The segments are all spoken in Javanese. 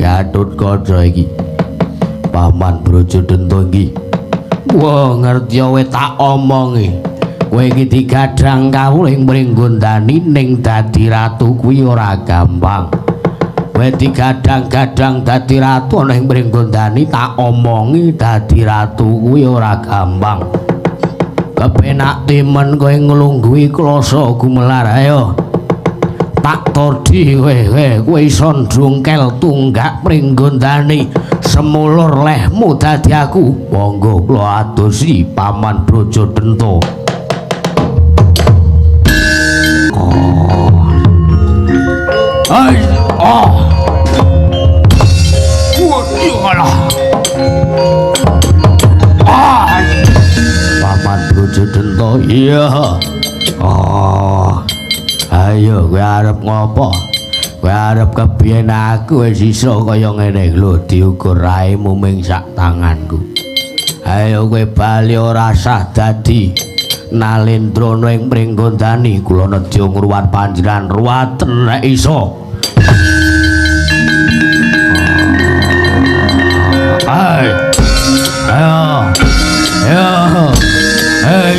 Gatut Kaca iki. Paman Brajadanta iki. Wah, ngerti kowe tak omongi. Kowe iki digadhang kawuling mringgondani ning dadi ratu kuwi ora gampang. Kowe digadhang-gadhang dadi ratu ning mringgondani tak omongi dadi ratu kuwi ora gampang. Kepenak timen kowe nglungguhi klasa gumelar ayo. Tak todi kowe iso ndungkel tunggak mringgondani semulur lehmu dadi aku. Monggo kula adosi Paman Brajadanta. Hai, Paman Brajadanta, iya. Ayo kowe arep ngopo? Kowe arep kepiye aku wis iso kaya ngene lho diukur raimu ming sak tanganku. Ayo kowe bali ora sah dadi Nalendrana ing mringgondani kula nedya ngruwat panjenengan ruwaten nek iso. Ayo. Hey.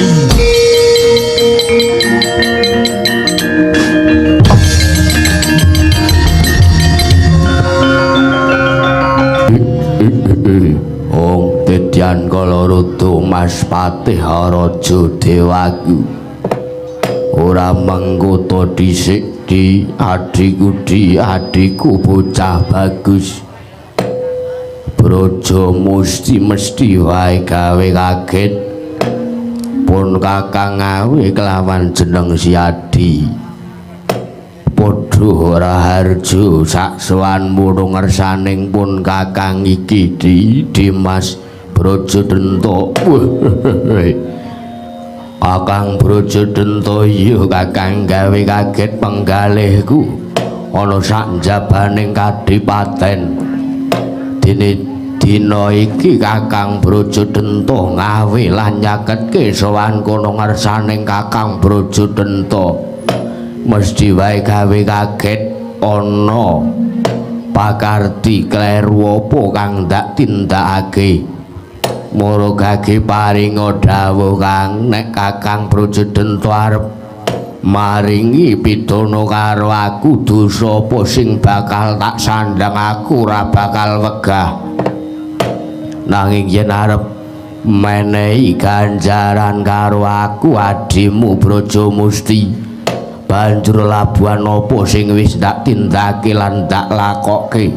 Ong Dedyan Kalaruda Mas Patih Raja Dewaku. Ora mengkoto dhisik di adikku bocah bagus. Braja mesti wae gawe kaget. Pun kakang ngawe kelawan jeneng Siadi. Padha ora harjo sak sowanmu ngersaning pun kakang iki Dimas Brajadanta. Kakang Brajadanta iya kakang gawe kaget penggalihku ana sak njabaning kadipaten. Dina iki kakang Brajadanta ngawe lan nyaketke sowan kono ngersaning kakang Brajadanta. Mesti wae gawe kaget ana pakarti kleru apa kang ndak tindakake. Mara gage paringa dawuh kang nek kakang Brajadanta arep maringi pidana karo aku dosa apa sing bakal tak sandang aku ora bakal wegah. Nanging yen arep menehi ganjaran karo aku adimu Brajamusti banjur labuhan apa sing wis ndak tindake lan ndak lakoke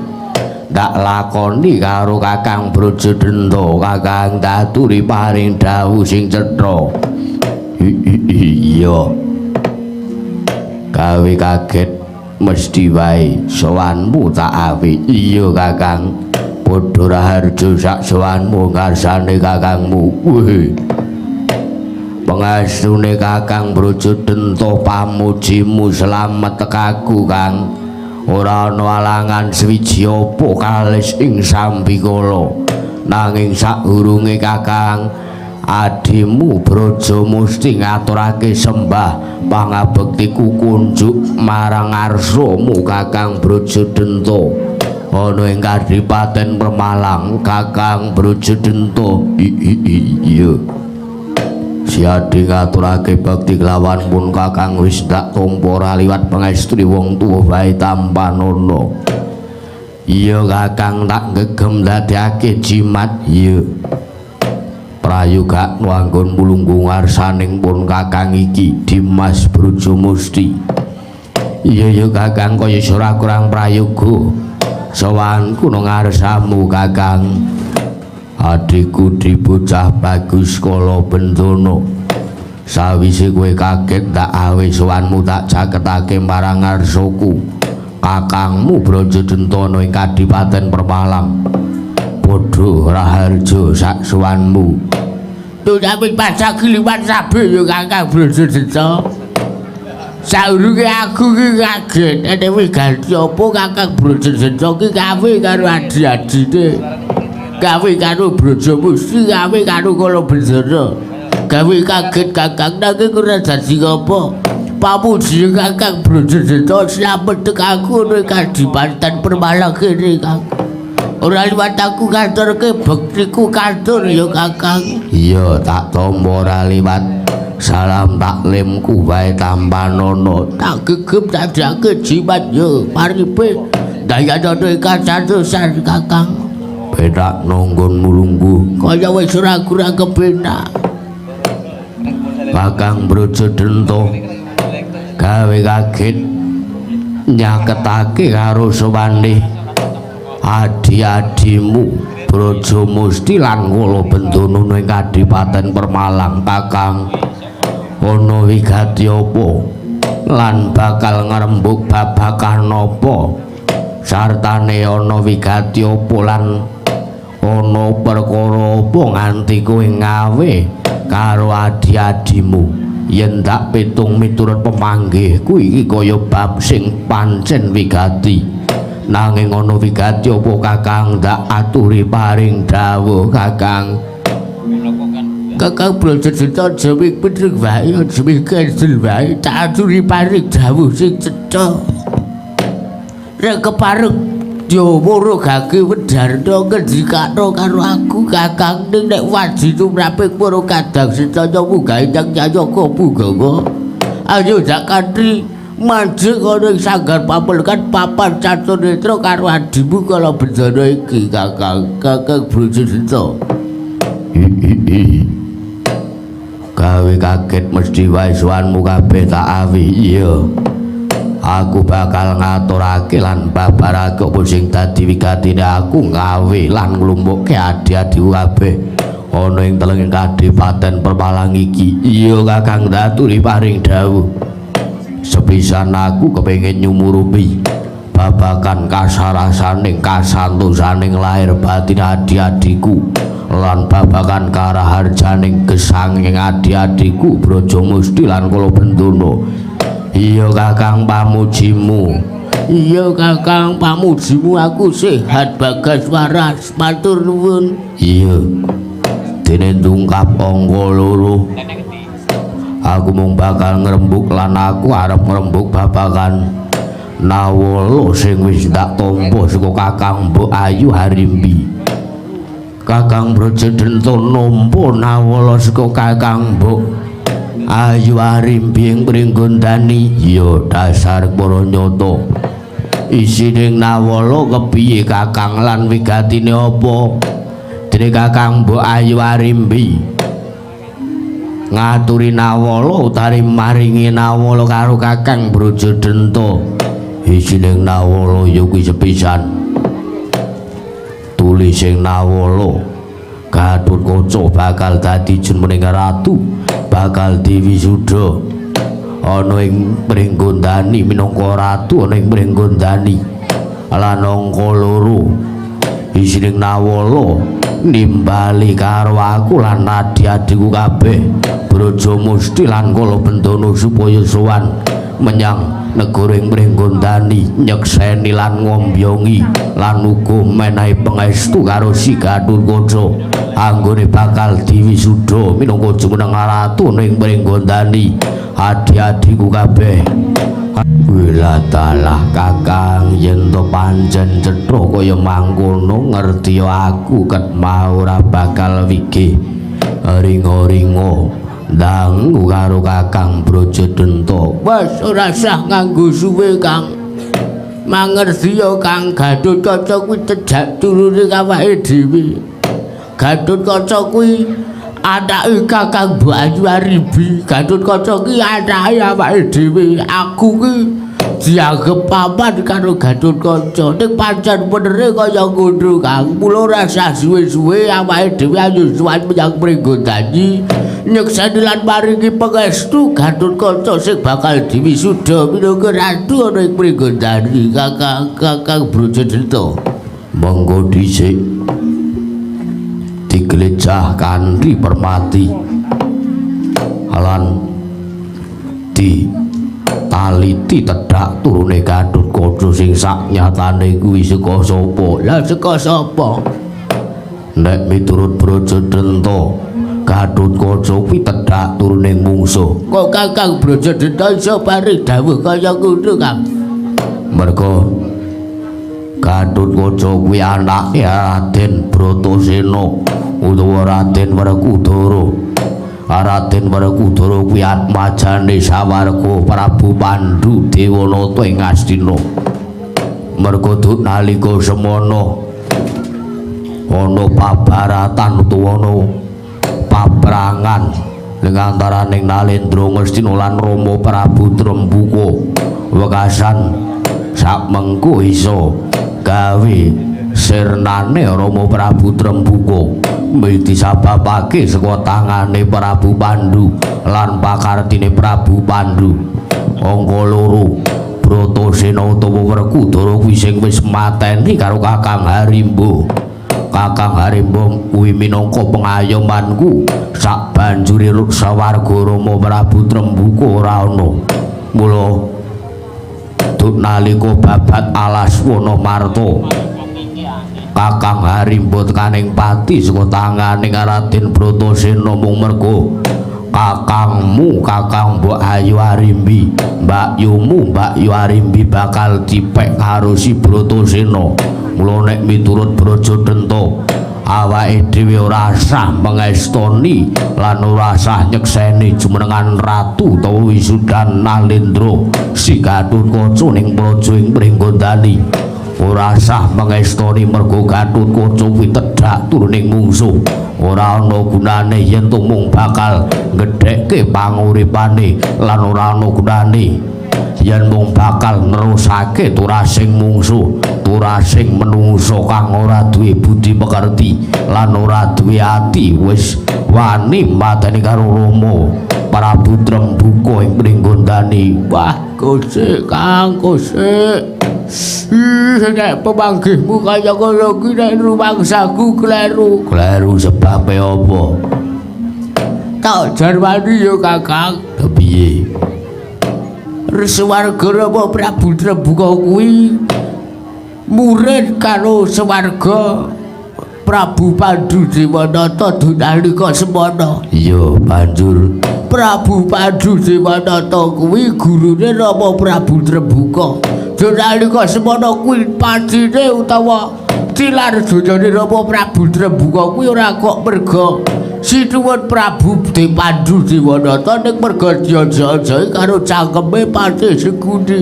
ndak lakoni karo kakang Brajadanta. Kakang daturi paring dawuh sing cetha. Iya gawe kaget mesti wae sowanmu tak awe. Iya kakang padha raharjo sak sowanmu ngarsane kakangmu. Pengastune kakang Brajadanta pamujimu slamet tekaku kang ora ana alangan swiji apa kalis ing sambikala. Nanging sakurunge kakang adimu Brajamusti ngaturake sembah pangabektiku kunjuk marang arsamu kakang Brajadanta ana ing Kadipaten Pemalang. Kakang Brajadanta iya Siadi ngaturake bakti kelawan pun kakang wis ndak tampa liwat pangestri wong tuwa wae tanpa nono. Iya kakang tak gegem dadekake jimat. Iya prayoga nuanggon mulunggu ngarsaning pun kakang iki Dimas Brajamusti. Iya kakang kaya ora kurang prayoga sowanku nang ngarsamu kakang. Adikku dibocah bagus kala bendana. Sawise kowe kaget tak awe sowanmu tak jaketake marang ngarsaku kakangmu Brajadanta ing Kadipaten Pemalang. Padha raharjo sak sowanmu. Tuh tapi pasang kiliwan sabe ya kakang Brajadanta. Saurunge aku ki kaget ene wis ganti apa kakang Brajadanta ki gawe karo adi-adine. Gawe karo Brajamusti, gawe karo kala bendana. Gawe kaget kakang nanging ora dadi apa. Pamuji kakang Brajadanta slamet tekaku ning Kadipaten Pemalang kene kakang. ora liwat aku ngaturke bektiku katur ya Kakang. Iya tak tampa ora liwat salam taklimku wae tampanono tak gegep dadake jimat ya paripe daya dodo kacadosan Kakang. Penak nonggon mulunggu kaya wis ora kurang kepenak. Kakang Brajadenta gawe kaget nyaketake karo Sowani adi-adimu Brajamusti lan Kala Bendana ning Kadipaten Permalang. Kakang ana wigati apa lan bakal ngrembug babagan apa sartane ana wigati apa lan ana perkara apa nganti kowe ngawe karo adi-adimu yen tak pitung miturut pemanggihku iki kaya bab sing pancen wigati. Nanging ana wigati apa Kakang ndak aturi paring dawuh Kakang. Kakang Brajadenta jemik pedheg wae jemik kendel wae tak aturi paring dawuh sing cetha. Rek kepareng yo murugake Wedarna ngendikano karo aku Kakang ning nek waji tumraping para kadang sedaya munggah ingkang nyayaka Punggawa. Ayo jak kantri manjing ana ing sanggar pamulekan papan Caturnetra karo adimu Kala Bendana iki Kakang. Kakang Brajadenta. Gawe kaget mesti wae sowanmu kabeh tak awi. Iya. Aku bakal ngaturake lan babarake apa sing dadi wigatine aku ngawe lan nglumpukke adi-adiku kabeh ana ing telenging Kadipaten Permalang iki. Iya Kakang ndaturi paring dawuh. Sepisan aku kepengin nyumurupi babagan kasarasaning kasantosaning lahir batin adi-adiku lan babagan karaharjaning gesanging adi-adiku Brajamusti lan Kala Bendana. Iya Kakang pamujimu. Iya Kakang pamujimu aku sehat bagas waras matur nuwun. Iya dene tungkap angka loro aku mung bakal ngrembug lan aku arep ngrembug babagan Nawala sing wis tak tampa saka Kakang Mbok Ayu Harimbi. Kakang Brajadenta nampa Nawala saka Kakang Mbok Ayu Harimbi ing Pringgondani. Ya dasar para nyata isining Nawala kepiye Kakang lan wigatine apa? Dene Kakang Mbok Ayu Harimbi ngaturi Nawala utawi maringi Nawala karo Kakang Brajadenta. Isining Nawala ya kuwi sepisan tulising Nawala Gatotkaca bakal dadi jeneng ratu bakal diwisuda ana ing Pringgondani minangka ratu ana ing Pringgondani lan angka loro isining Nawala nimbali karo aku lan adi-adiku kabeh Brajamusti lan Kala Bendana supaya sowan menyang negara ing Pringgondani nyekseni lan ngombyongi lan uga menehi pangestu karo si Gatotkaca anggone bakal diwisuda minangka jeneng ratu ning Pringgondani adi-adiku kabeh. Wilatalah Kakang yen to pancen cetha kaya mangkono ngerti aku ket mau ora bakal wigih ringo-ringo ndang karo Kakang Brajadenta. Wes ora sah nganggo suwe Kang. Mangerti ya Kang Gatotkaca kuwi cedhak turune awake dhewe. Gatotkaca kuwi anake Kakang Mbok Ayu Harimbi. Gatotkaca kuwi anake awake dhewe. Aku kuwi dianggep paman karo Gatotkaca. Ning pancen benere kaya ngono Kang. Mula ora sah suwe-suwe awake dhewe ayo suwan menyang Pringgondani nyekseni lan maringi pangestu Gatotkaca sing bakal diwisuda minangka ratu ana ing Pringgondani. Kakang Brajadenta. Monggo dhisik diglejah kanthi permati lan di taliti tedhak turune Gatotkaca sing saknyatane kuwi saka sapa? Lah saka sapa? Nek miturut Brajadenta Gatotkaca kuwi tedhak turune mungsuh. Kok Kakang Brajadenta iso paring dawuh kaya ngono Kang? Merga Gatotkaca kuwi anake Raden Bratasena utawa Raden Werkudara. Raden Werkudara kuwi atmajane sawarga Prabu Pandhu Dewanata ing Astina. Merga nalika semana ana pabaratan utawa ana paprangan ing antaraning Nalendra Ngastina lan Rama Prabu Trembuka wekasan sakmengko iso gawe sirnane Rama Prabu Trembuka mesti sababake saka tangane Prabu Pandhu lan pakartine Prabu Pandhu. Angka 2 Bratasena utawa Werkudara kuwi sing wis mateni karo Kakang Harimba. Kakang Harimba kuwi minangka pengayomanku sak banjure sawarga Rama Prabu Trembuka ora ana. Mula duk nalika babat Alaswana Marta Kakang Harimba tekaning pati saka tanganing Raden Bratasena mung merga kakangmu Kakang Mbok Ayu Arimbi, Mbak Yumu Mbak Yu Arimbi bakal dipek karo si Bratasena. Mula nek miturut Brajadenta awake dhewe ora sah mengestoni lan ora sah nyekseni jumenengan ratu utawa wisudan Nalendra si Gatotkaca ning praja ing Pringgondani. Ora sah mengestoni merga Gatotkaca kuwi tedhak turuning mungsuh. Ora ana gunane yen mung bakal gedhekke panguripane lan ora ana gunane yen mung bakal nerusake turasing mungsuh, turasing menungso kang ora duwe budi pekerti lan ora duwe ati wis wani mateni karo Rama Prabu Trembuka ing Pringgondani. Wah, kosek Kang, kosek. Nek pemanggihmu kaya ngono kuwi nek rumangsaku kleru. Kleru sebabe apa? Tak jarwani ya Kakang. Piye? Swarga Rama Prabu Trembuka kuwi murid karo swarga Prabu Pandhu Dewanata nalika semana. Iya, banjur Prabu Pandhu Dewanata kuwi gurune Rama Prabu Trembuka. Nalika semana kuwi padine utawa tilar donyane Rama Prabu Trembuka kuwi ora kok merga Sinuwun Prabu Pandhu Dewanata ning merga diaja-ajahi karo cangkeme Patih Seguni.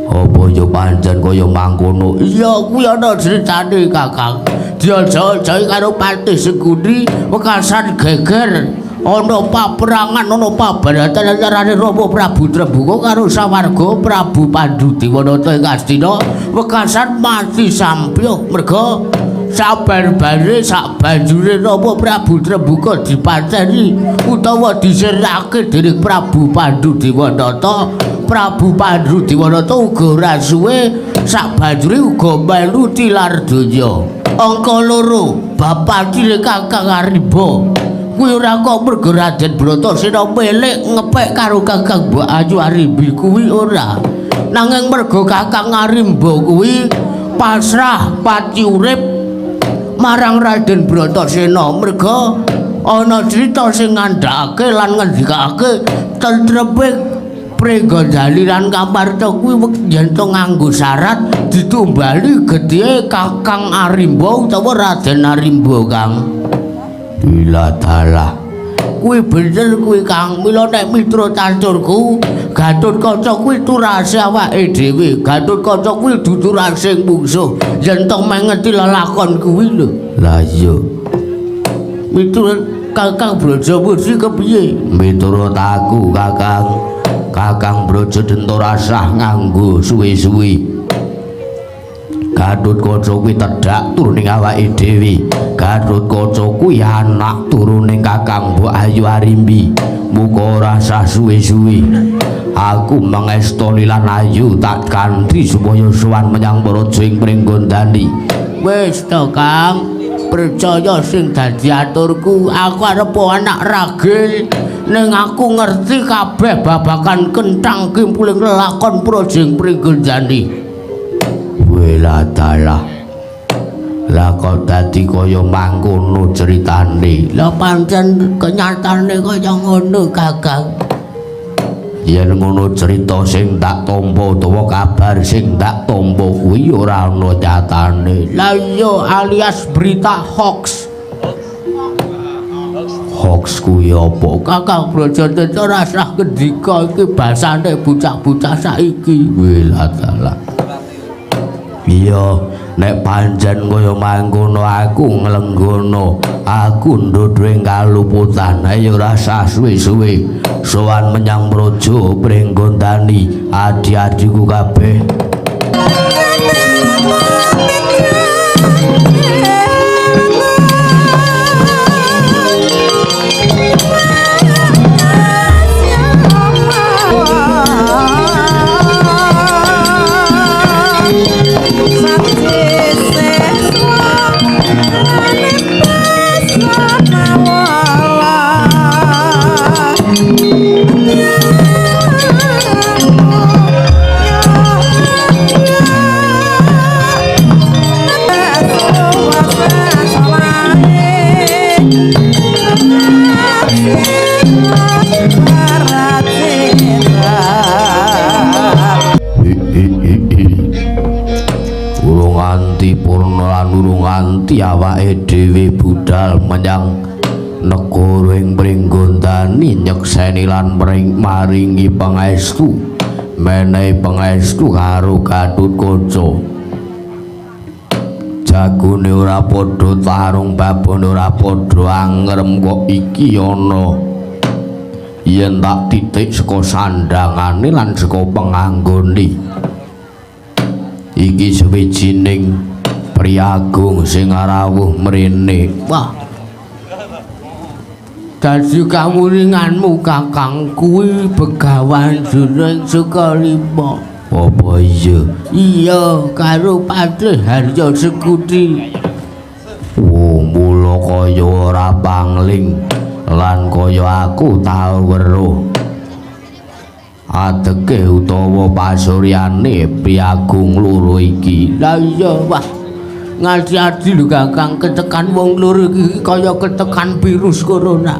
Apa ya pancen kaya mangkono? Iya kuwi ana critane Kakang. Diaja-ajahi karo Patih Seguni wekasan geger ana paprangan ana pabaratan antarane Rama Prabu Trembuka karo sawarga Prabu Pandhu Dewanata ing Astina wekasan mati sampyuh merga sabar-bare sak banjure Rama Prabu Trembuka dipateni utawa disirake dening Prabu Pandhu Dewanata. Prabu Pandhu Dewanata uga ora suwe sak banjure uga melu tilar donya. Angka 2 bapakine Kakang Harimba kuwi ora kok merga Raden Bratasena melek ngepek karo Kakang Mbok Ayu Arimbi kuwi ora. Nanging merga Kakang Harimba kuwi pasrah pati urip marang Raden Bratasena merga ana crita sing ngandhakake lan ngendikake tentreme Pringgondani lan Kamarta kuwi yen to nganggo syarat ditumbali gedhe Kakang Harimba utawa Raden Harimba Kang. Bila dalah kuwi bener kuwi Kang. Mila nek mitra tancurku Gatotkaca kuwi turase awake dhewe. Gatotkaca kuwi dudu rasing mungsuh yen to mengeti lelakon kuwi lho. Lah iya. Miturut Kakang Brajamusti kepiye? Miturut aku Kakang Brajadenta rasah nganggo suwi-suwi. Gatotkaca kuwi tedhak turuning awake dhewe. Gatotkaca kuwi anak turuning Kakang Mbok Ayu Arimbi. Muga ora sah suwi-suwi. Aku mengestoni lan ayu tak kanthi supaya sowan menyang praja ing Pringgondani. Wis to Kang, percaya sing dadi aturku. Aku arep anak ragil ning aku ngerti kabeh babagan kenthang kimpuling lelakon praja ing Pringgondani. Wela dalah. Lah kok dadi kaya mangkono critane. Lah pancen kenyatane kaya ngono Kakang. yen ngono cerita sing tak tampa utawa kabar sing tak tampa kuwi ora ana nyatane. Lah iya alias berita hoax. Hoax kuwi apa? Kakang Brajadata rasah kendika iki basane bocah-bocah saiki. Wiladala. Iya, nek pancen kaya mangkono aku nglenggono, aku ndodhe kaluputan, ayo ora sah suwe-suwe sowan menyang Praja Pringgondani adi-adiku kabeh. Nganti awake dhewe budal menyang negara ing Pringgondani nyekseni lan maringi pangestu menehi pangestu karo Gatotkaca. Jagone ora padha tarung babone ora padha angrem kok iki ana yen tak titik saka sandhangane lan saka penganggone iki sawijining priagung sing rawuh mrene. Wah. Dadi kamuringanmu Kakang kuwi Begawan Jroning Sukalima. Apa iya? Iya, karo Patih Harya Sekuti. Oh, mula kaya ora pangling lan kaya aku tau weruh. Ateke utawa pasuryane priagung loro iki. Lah iya, wah. Ngadi-adi lho Kakang, ketekan wong loro iki kaya ketekan virus corona.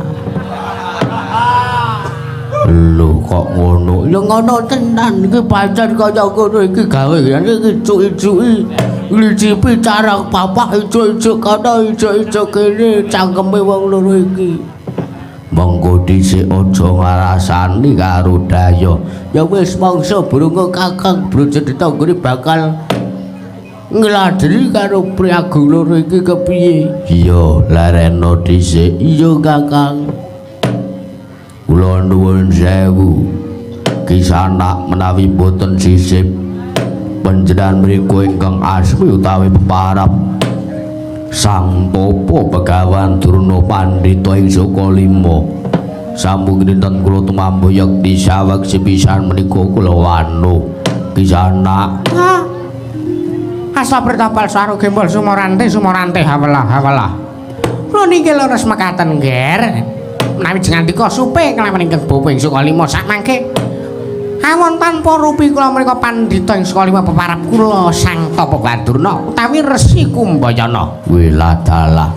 Lho kok ngono? Ya ngono tenan iki pancen kaya ngono iki gaweane iki cuki-cuki nglicipi cara bapak ijo-ijo kana ijo-ijo kene cangkeme wong loro iki. Monggo dhisik aja ngrasani karo daya. Ya wis mangsa burung Kakang Brajadata nggone bakal ngladeni karo priagung loro iki kepiye? Iya, lareno dhisik. Iya, Kakang. Kula nuwun sewu. Kisanak menawi boten sisip panjenengan mriku ingkang asmi utawi peparap Sang Tapa Begawan Durna Pandhita ing Sukalima. Sampun dinten kula tumambu yekti saweg sepisan menika kula wanu. Kisanak. Asa bertapal saru gembol sumorante hawalah. Kula niki leres mekaten nger. Menawi jengandika supe kelawan ingkang bapa ing Sukalima sakmangke. Awon tanpa rupi kula menika pandhita ing Sukalima peparap kula Sang Tapa Durna utawi Resi Kumbayana. Wiladala.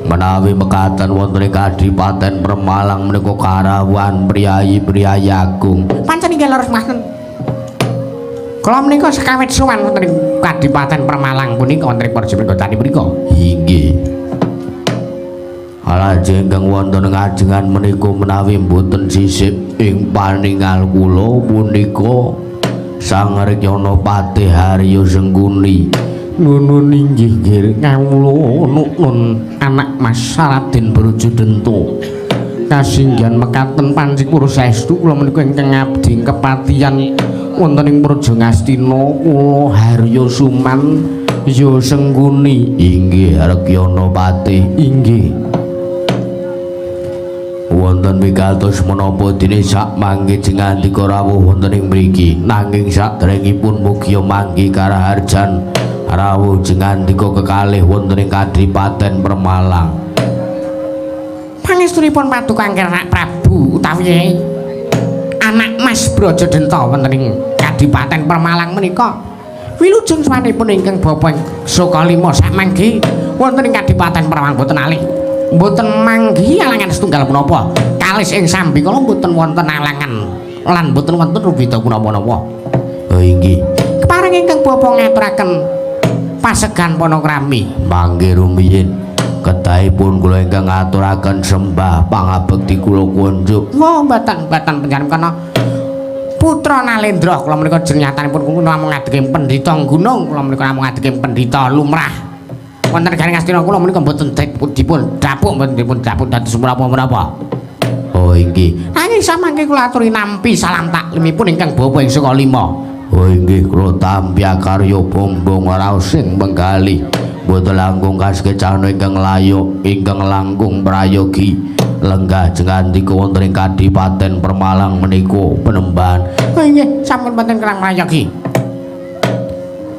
Menawi mekaten wonten ing Kadipaten Permalang menika karawuhan priyayi-priyayi agung. Pancen inggih leres mekaten. Kula menika sekawit sowan wonten ing Kadipaten Permalang punika wonten ing Praja Pringgondani punika. Inggih. Lajeng ingkang wonten ngajengan menika menawi mboten sisip ing paningal kula punika Sang Rekyana Patih Harya Sengkuni. Nuwun inggih nggih kawula nuwun anak Mas Raden Brajadenta. Kasinggihan mekaten panjipura saestu kula menika ingkang ngabdi kepatihan wonten ing Praja Ngastina kula Harya Suman ya Sengkuni. Inggih Rekyana Patih. Inggih. Wonten wigatos menapa dene sak mangke jengandika rawuh wonten ing mriki nanging sadèrèngipun mugi mangke karaharjan rawuh jengandika kekalih wonten ing Kadipaten Permalang. Pangestunipun paduka Kangkang Prabu utawi anak Mas Brajadenta wonten ing Kadipaten Permalang menika wilujeng sawanipun ingkang bapa Sukalima sakmangke wonten ing Kadipaten Permalang boten alih mboten manggi alangan setunggal menapa kalis ing sambi kala mboten wonten alangan lan boten wonten rubeda punapa-napa. Oh inggih. Kepareng ingkang bapa ngaturaken pasegan panakrami. Mangke rumiyin kedahipun kula ingkang ngaturaken sembah pangabekti kula kunjuk. Oh mboten panjenengan putra Nalendra kula menika jenengatanipun kula namung ngadheke pendhita gunung kula menika namung ngadheke pendhita lumrah. Wonten garing Astina kula menika mboten dipun dapuk dados menapa-menapa. Oh inggih. Nanging samangke kula aturi nampi salam taklimipun ingkang bapa ing saka 5. Oh inggih kula tampi karya bombong raos sing menggali. Boten langkung kasekecana ingkang layuk ingkang langkung prayogi. Lenggah jengandika wonten ing Kadipaten Permalang menika Penemban. Oh inggih sampun boten kirang prayogi.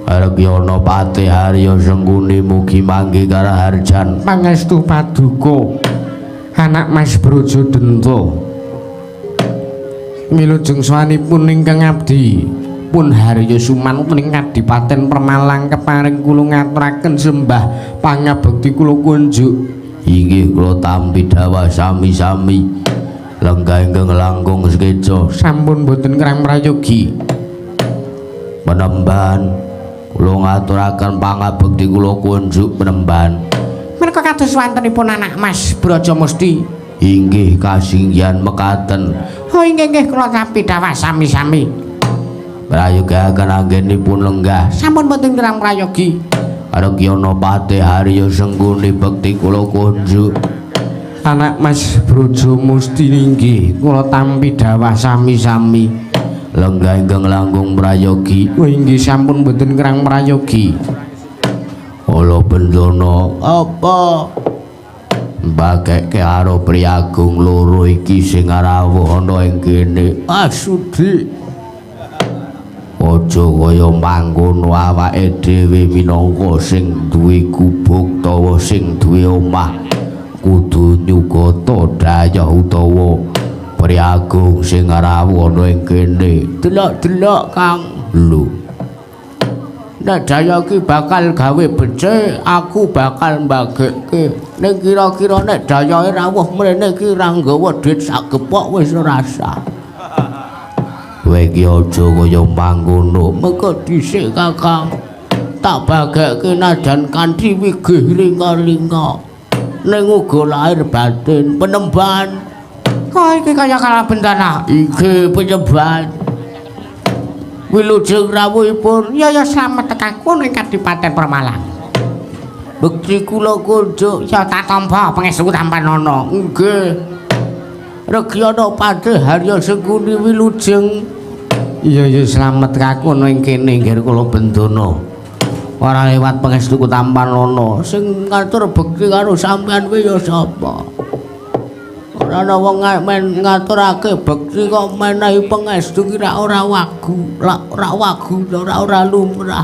Argyana Patih Harya Sengguni mugi mangke karaharjan pangestu paduka anak Mas Brajadenta. Wilujeng sawanipun ingkang abdi pun Harya Suman ing Kadipaten Permalang keparing kula ngaturaken sembah pangabekti kula kunjuk. Inggih kula tampi dawuh sami-sami. Lenggah ingkang langkung sekeca sampun boten kirang prayogi. Penemban kula ngaturaken pangabekti kula kunjuk Penemban. Menika kados wontenipun anak Mas Brajamusti. Inggih kasinggihan mekaten. Oh inggih kula tampi dawuh sami-sami. Prayogaken anggenipun lenggah sampun boten kirang prayogi. Argyana Patih Harya Sengguni bekti kula kunjuk. Anak Mas Brajamusti inggih kula tampi dawuh sami-sami. Lenggah ingkang langkung prayogi. Oh inggih sampun boten kirang prayogi. Ala Bendana apa mbageke karo priagung loro iki sing rawuh ana ing kene. Asudi aja kaya mangkono awake dhewe minangka sing duwe gubuk utawa sing duwe omah kudu nyugata dayah utawa priagung sing rawuh ana ing kene. Delok-delok Kang. Lho. Nek daya ki bakal gawe becik, aku bakal mbageke. Nek kira-kira nek dayae rawuh mrene ki ra nggawa dhuwit sak gepok wis ora sah. Kowe iki aja kaya mangkono, mengko dhisik Kakang. Tak bageke najan kanthi wigih ringa-ringa. Ning uga lahir batin Penemban. Kok iki kaya kala Bendana? Iki Penemban. Wilujeng rawuhipun ya slamet tekan kono ing Kadipaten Permalang. Bekti kula kunjuk ya tak tampa pangestu tampan ana. Nggih. Argyana Patih Harya Sengguni wilujeng. Iya slamet tekan kono ing kene nggih kula Bendana. Ora liwat pangestu tampan ana. Sing ngatur bekti karo sampean kuwi ya sapa? Ana wong ngaturake bekti kok menehi pangestu ki ora wagu, ora lumrah.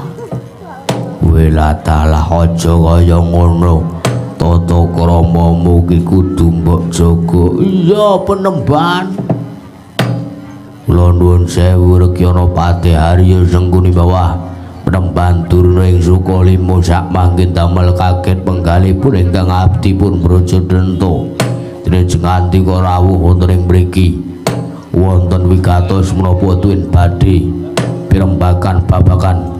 Wela dalah aja kaya ngono. Tata kramamu ki kudu mbok jaga. Iya Penemban. Kula nuwun sewu Argyana Patih Harya Sengguni bawah Penemban turna ing Sukalima sak mangkin damel kaget penggalipun ingkang abdi pun Brajadenta. Lajeng ngantika rawuh wonten ing mriki wonten wigatos menapa tuwin badhe pirembagan babagan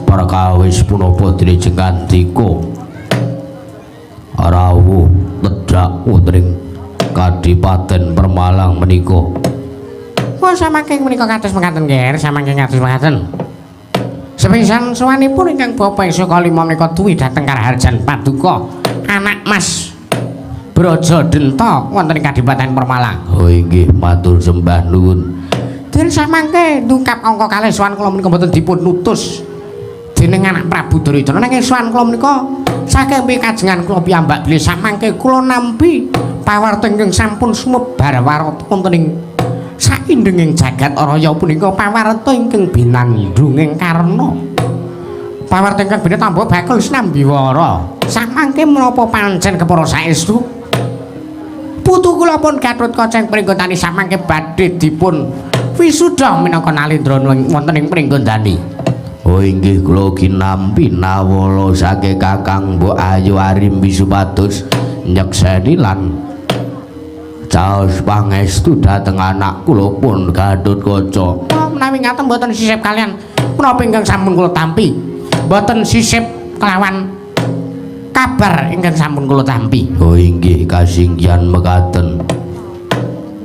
perkawis punapa lajeng ngantika rawuh tedhak wonten ing Kadipaten Permalang menika. Wah samangke menika kados mekaten nggih, samangke kados mekaten. Sepisan sowanipun ingkang Bapa ing saka 5 menika duwi dhateng karaharjan paduka anak Mas Brajadenta wonten ing Kadipaten Permalang. Oh inggih matur sembah nuwun. Den samangke ndungkap angka kalih sowan kula menika mboten dipun nutus dening anak Prabu Duryudana nanging sowan kula menika saking pikajengan kula piyambak bilih samangke kula nampi pawarta ingkang sampun sumebar warata wonten ing saindenging jagat raya punika pawarta ingkang binandhunging karna. Pawarta ingkang bina tambah bakul sinambiwara. Samangke menapa pancen kepara saestu putu kula pun Gatot Kaca ing Pringgondani samangke badhe dipun wisuda minangka Nalendra wonten ing Pringgondani. Oh inggih kula kinampi nawala saking Kakang Mbok Ayu Arimbi supados nyekseni lan caos pangestu dhateng anak kula pun Gatotkaca. Menawi ngaten mboten sisip kalian menapa ingkang sampun kula tampi. Mboten sisip kelawan kabar ingkang sampun kula tampi. Oh inggih kasinggihan mekaten.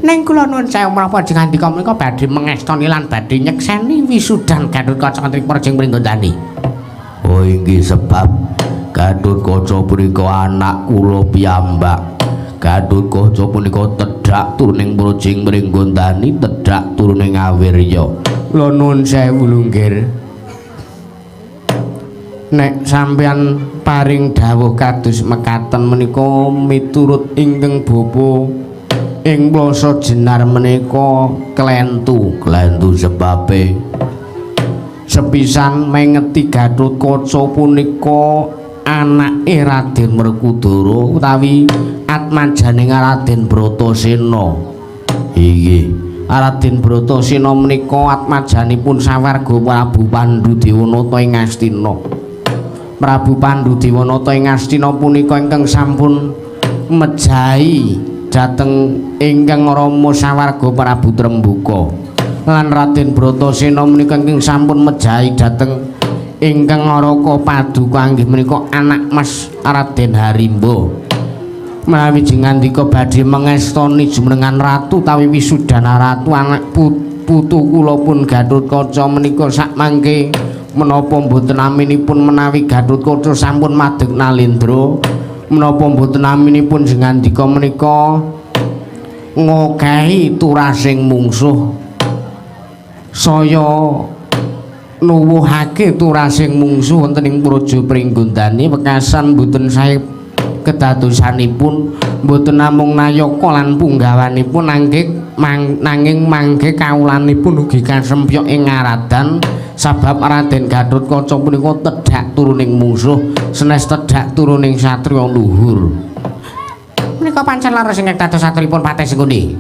Ning kula nuwun sewu menapa jeneng andika menika badhe mengestoni lan badhe nyekseni wisudan Gatotkaca kanthi Praja Pringgondani. Oh inggih sebab Gatotkaca punika anak kula piyambak. Gatotkaca punika tedhak turuning Praja Pringgondani, tedhak turuning Awirya. Kula nuwun sewu Lunggir. Nek sampeyan paring dawuh kados mekaten menika miturut ingkang bapa ing plasa jenar menika klentu sebabe sepisan mengeti Gatotkaca punika anake Raden Werkudara utawi atmajaning Raden Bratasena. Inggih, Raden Bratasena menika atmajanipun sawarga Prabu Pandhudewanata ing Astina. Prabu Pandhudewanata ing Astina punika ingkang sampun mejahi dhateng ingkang Rama sawarga Prabu Trembuka. Lan Raden Bratasena menika ingkang sampun mejahi dhateng ingkang Raka Paduka inggih menika anak Mas Raden Harimba. Menawi jengandika badhe mengestoni jumenengan ratu tawi wisudana ratu anak putu kula pun Gatotkaca menika sakmangke menapa mboten aminipun menawi Gatotkaca sampun madeg nalendra menapa mboten aminipun jengandika menika ngokahi turasing mungsuh saya nuwuhake turasing mungsuh wonten ing Praja Pringgondani wekasan mboten sae kedadosanipun mboten namung nayaka lan punggawanipun nanging mangke kawulanipun ugi kasempyok ing ngaradan sabab Raden Gatotkaca punika tedhak turuning mungsuh senes tedhak turuning satriya luhur. Menika pancen laras ingkang dados satripun patih Sengkuni.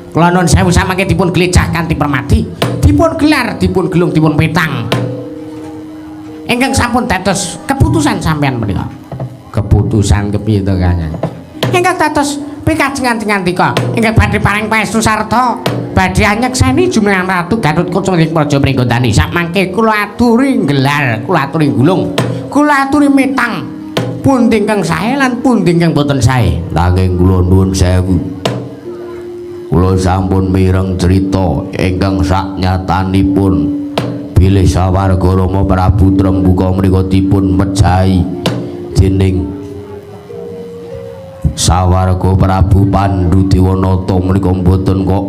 Kula nuwun sewu samangke dipun glejah kanthi permati, dipun gelar, dipun gelung, dipun petang. Ingkang sampun dados keputusan sampeyan menika. Keputusan kepiye to Kang? Ingkang dados pikajengan ngandika ingkang badhe paring paestu sarta badhe anyekseni jumenengan Ratu Gatotkaca ing Praja Pringgondani. Samangke kula aturi gelar, kula aturi gulung, kula aturi metang. Pundi ingkang sae lan pundi ingkang boten sae. Nanging kula nuwun sewu. Kula sampun mireng crita ingkang saknyatanipun bilih sawarga Rama Prabu Trembuka menika dipun mejahi dening sawarga Prabu Pandhudewanata menika mboten kok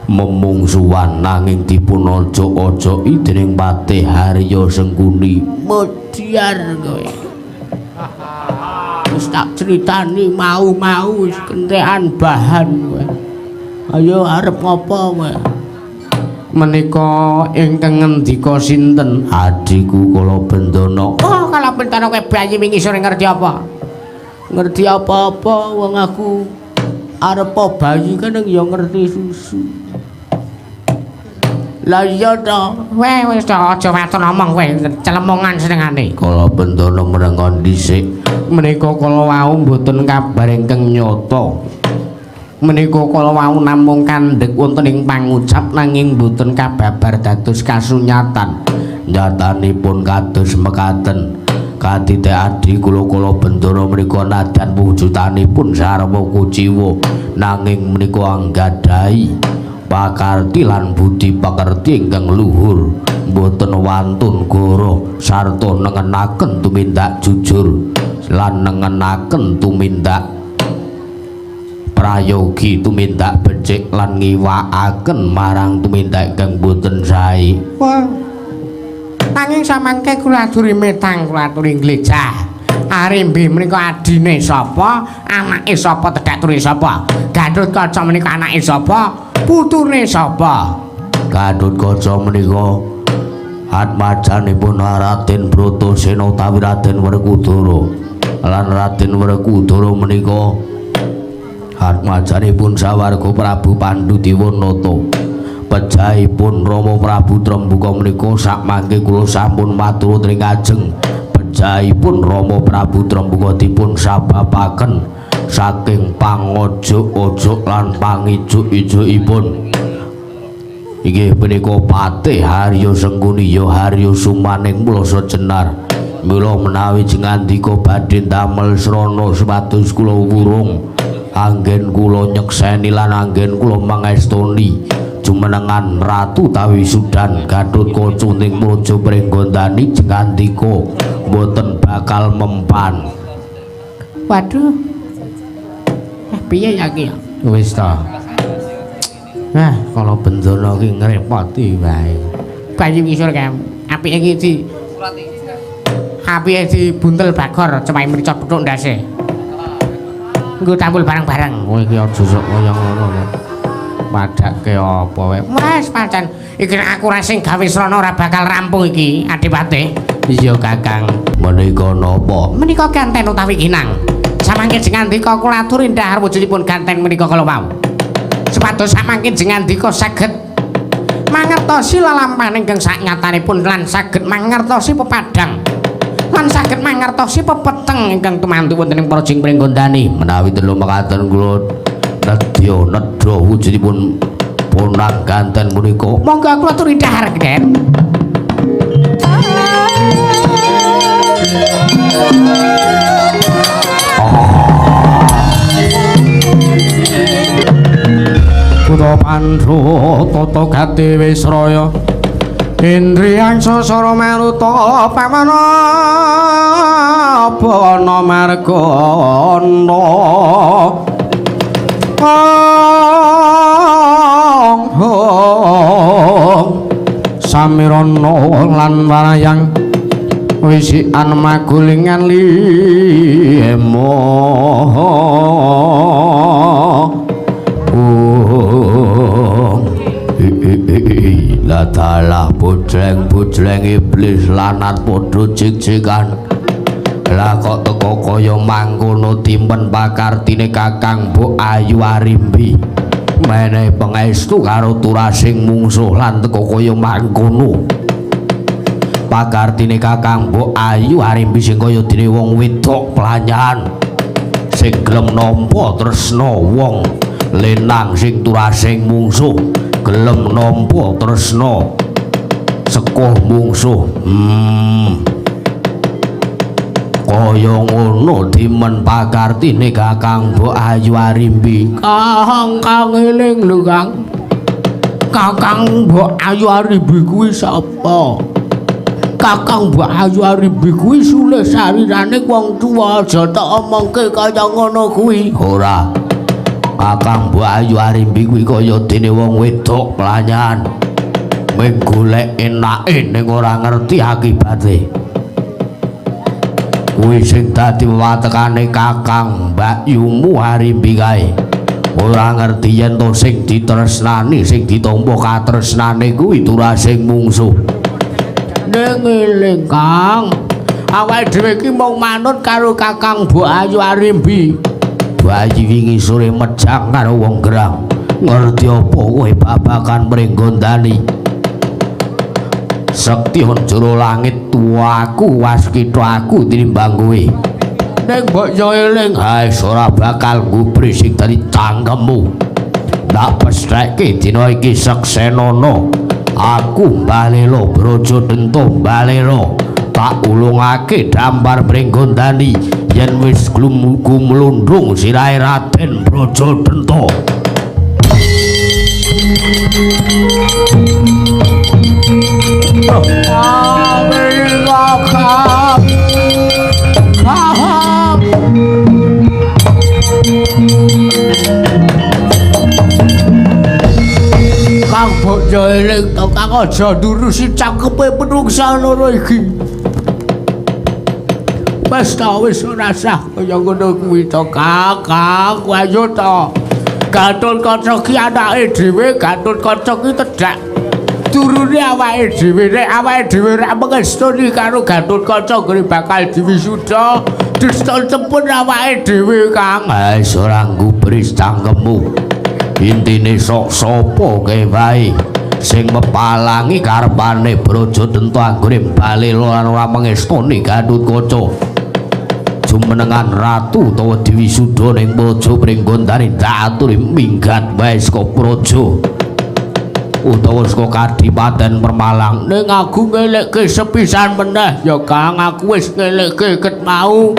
memungsuhan nanging dipun ojo-ojoki dening Patih Harya Sengkuni. Modiar kowe. Wis tak critani mau-mau wis kentekan bahan kowe. Ayo arep apa kowe? Menika ingkang ngendika sinten? Adhiku Kala Bendana. Oh, Kala Bendana kowe bayi wingi sore ngerti apa? Ngerti apa-apa wong aku arep bayi kan ya ngerti susu. Lah iya to. Wis to aja waton omong kowe, celemongan senengane. Kala Bendana mrengkon dhisik. Menika kala wau mboten kabar ingkang nyata. Menika kala wau namung kandhek wonten ing pangucap nanging mboten kababar dados kasunyatan. Nyatanipun kados mekaten. Kadite adi kula Kala Bendana menika nadan wujudanipun sarwa kuciwa nanging menika anggadhahi pakarti lan budi pakerti ingkang luhur mboten wantun goro sarta nengenaken tumindak jujur lan nengenaken tumindak prayogi tumindak becik lan ngiwakaken marang tumindak ingkang boten sae. Nanging samangke kula aturi metang, kula aturi glejah. Arimbi menika adine sapa? Anake sapa? Tedhature sapa? Gatotkaca menika anake sapa? Putune sapa? Gatotkaca menika atmajanipun Raden Bratasena utawi Raden Werkudara. Lan Raden Werkudara menika atmajanipun sawarga Prabu Pandhudewanata. Pejahipun Rama Prabu Trembuka menika sakmangke kula sampun matur ing kajeng pejahipun Rama Prabu Trembuka dipun sababaken saking pangojo-ojo lan pangijuk-ijukipun inggih punika Patih Haryo Sengkuni ya Haryo Sumaning Plasa Jenar mila menawi jengandika badhe damel srana sepatus kula wurung anggen kula nyekseni lan anggen kula mangestoni jumenengan Ratu Tawi Sudan Gatotkaca ning Praja Pringgondani jengandika mboten bakal mempan. Waduh. Piye ya ki? Wis ta. Kalau bendana ki ngrepoti wae. Bayi ngisor kam. Apike iki di apike dibuntel bagor cemahe mricot puthuk ndase. Nggo tampul barang-barang. Kowe iki aja sok kaya ngono. Padake apa wae. Wes pancen iki aku ra sing gawe srana ora bakal rampung iki, Adipati. Iya Kakang. Menika napa? Menika ganten utawi ginang. Samangke jengandika kula aturi ndahar wujudipun ganten menika kala wau. Supados samangke jengandika saged mangertosi lelampahan ingkang sak nyatanipun lan saged mangertosi pepadang lan saged mangertosi pepeteng ingkang tumantu wonten ing Praja Pringgondani. Menawi telu mekaten kula nedya nedha wujudipun ponang ganten menika. Monggo kula aturi ndahar, Den. Kuda Pandhu tata gati Wisraya Indriyang sasara meruta pamana bana margana samirana lan warayang wisikan magulingan limo Ladalah bojleng-bojleng iblis lanat padha jig-jigan. Lah kok teko kaya mangkono timpen pakartine Kakang Mbok Ayu Arimbi. Menehi pangestu karo turasing mungsuh lan teko kaya mangkono. Pakartine Kakang Mbok Ayu Arimbi sing kaya dene wong wedok pelanyan. Sing gelem nampa tresna wong lenang sing turasing mungsuh. Gelem nampa tresna sekoh mungsuh kaya ngono dimen pakartine Kakang Mbok Ayu Arimbi. Kang eling lho Kang. Kakang Mbok Ayu Arimbi kuwi sapa? Kakang Mbok Ayu Arimbi kuwi sulih sarirane wong tuwa aja tak omongke kaya ngono kuwi. Ora. Kakang Mbok Ayu Arimbi kuwi kaya dene wong wedok pelanyan. Ming golek enake ning ora ngerti akibate. Kuwi sing dadi watekane Kakang Mbakyumu Arimbi kae. Ora ngerti yen to sing ditresnani, sing ditampa katresnane kuwi turasing mungsuh. Ning eling Kang, awake dhewe iki mung manut karo Kakang Mbok Ayu Arimbi. Bayi wingi sore mejang karo wong gerang. Ngerti apa kowe babakan Pringgondani? Sekti jero langit tuaku waskita aku tinimbang kowe. Ning mbok yo eling hae ora bakal ngubri sing dadi cangkemmu. Ndak pestheke dina iki seksenana. Aku Balela Braja Denta Balela tak ulungake dampar Pringgondani yen wis glumlundung sirahe Raden Braja Denta. Kang bojo eling to Kang aja ndurusi cangkepe menungsa loro iki. Wis ta wis ora sah kaya ngono kuwi to Kakang, ayo to. Gatotkaca ki anake dhewe, Gatotkaca ki tedhak turune awake dhewe. Nek awake dhewe ra mengestuni karo Gatotkaca gone bakal diwisuda distel cepun awake dhewe Kang. Wis ora ngubris cangkemmu. Intine sok sapa kae wae sing mepalangi karepane Braja Denta anggone Balela lan ora mengestuni Gatotkaca. jumenengan ratu utawa Dewi Suda ning Praja Pringgondani daturi minggat wae saka praja utawa saka Kadipaten Permalang ning aku ngelekke sepisan meneh ya Kang aku wis ngelekke ket mau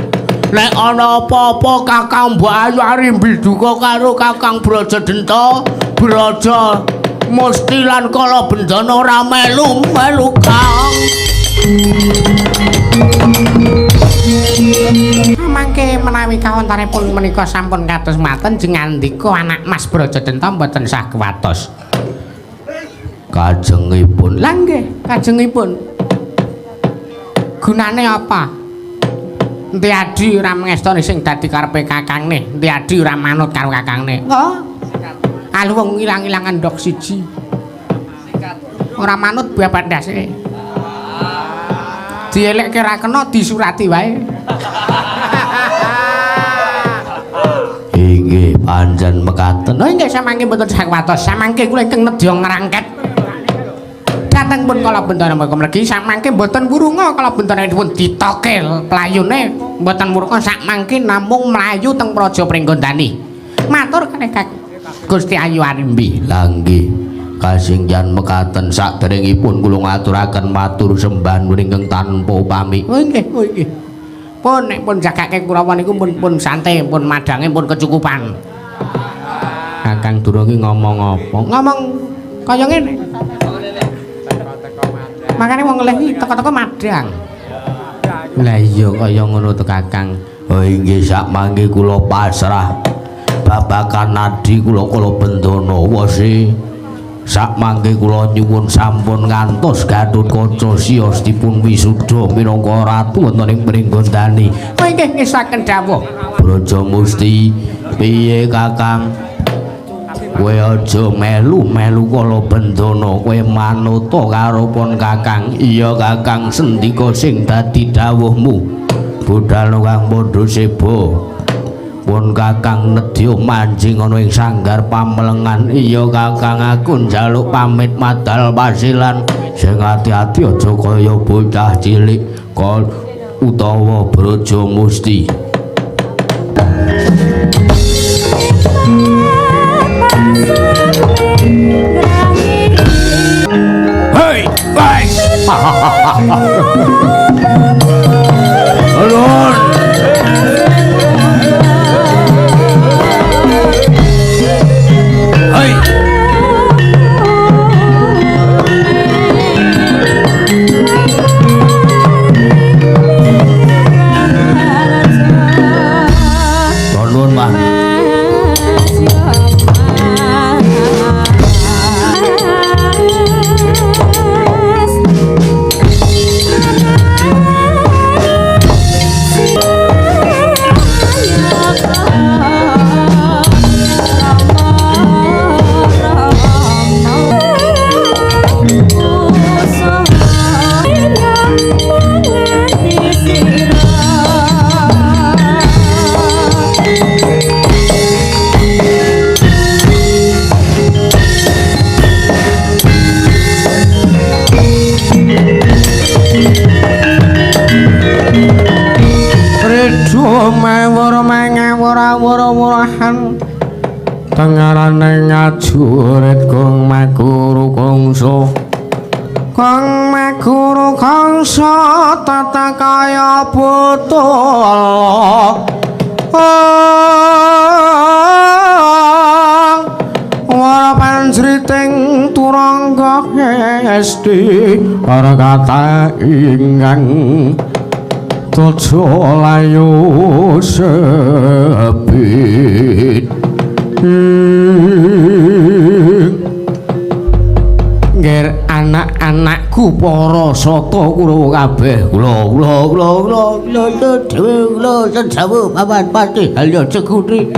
nek ana apa-apa Kakang Mbok Ayu Arimbi duka karo Kakang Brajadenta Braja Musti lan Kala Bendana ora melu Kang mangke menawi kawontenipun menika sampun kados maten jengandika anak Mas Brajadenta mboten sah kewatos kajengipun lha nggih kajengipun gunane apa Enti Adi ora mengestoni sing dadi karepe kakangne Enti Adi ora manut karo kakangne oh kalau wong ilang-ilangan ndok siji ora manut bapak ndase dielekke ra kena disurati wae inggih panjen mekaten oh nggih samangke mboten sakwatos samangke kula ingkang nedya ngrangket dateng pun Kala Bendana mengko mlegi samangke mboten wurunga Kala Bendana dipun ditokil playune mboten wurunga samangke namung mlayu teng Praja Pringgondani matur kalih Gusti Ayu Arimbi lha nggih kasinggihan mekaten saderengipun kula ngaturaken matur sembah ingkang tanpa pamit oh nggih pun nek pun jagake Kurawa niku pun santai pun madange pun kecukupan Kakang Durungi ngomong apa ngomong kaya ngene makane wong ngelih iki teko-teko madang lah iya kaya ngono to Kakang oh inggih sak mangke kula pasrah babakan nadi kula Kala Bendana wesi sak mangke kula nyuwun sampun ngantos Gatotkaca siyos dipun wisuda minangka ratu wonten ing Pringgondani oh nggih ngesaken dawuh Braja Musti piye Kakang kowe aja melu Kala Bendana kowe manuta karo pon Kakang iya Kakang sendika sing dadi dawuhmu budal kang padha seba pun Kakang nedya manjing ana ing sanggar pamelengan iya Kakang aku njaluk pamit madal pasilan sing ati-ati aja kaya bocah cilik utawa Braja Musti Hei guys Alon Hei Alon Bang mawur-mawur-mawur-mawurahan tengarane ngajurit kong makuru kongso kong makuru kongso tata kaya botol wara panjriting turangga esti para kata ingkang Tojo layu sepit Ngger anak-anakku para sata kula kabeh kula dhewe sedawu papan pati halya cekuti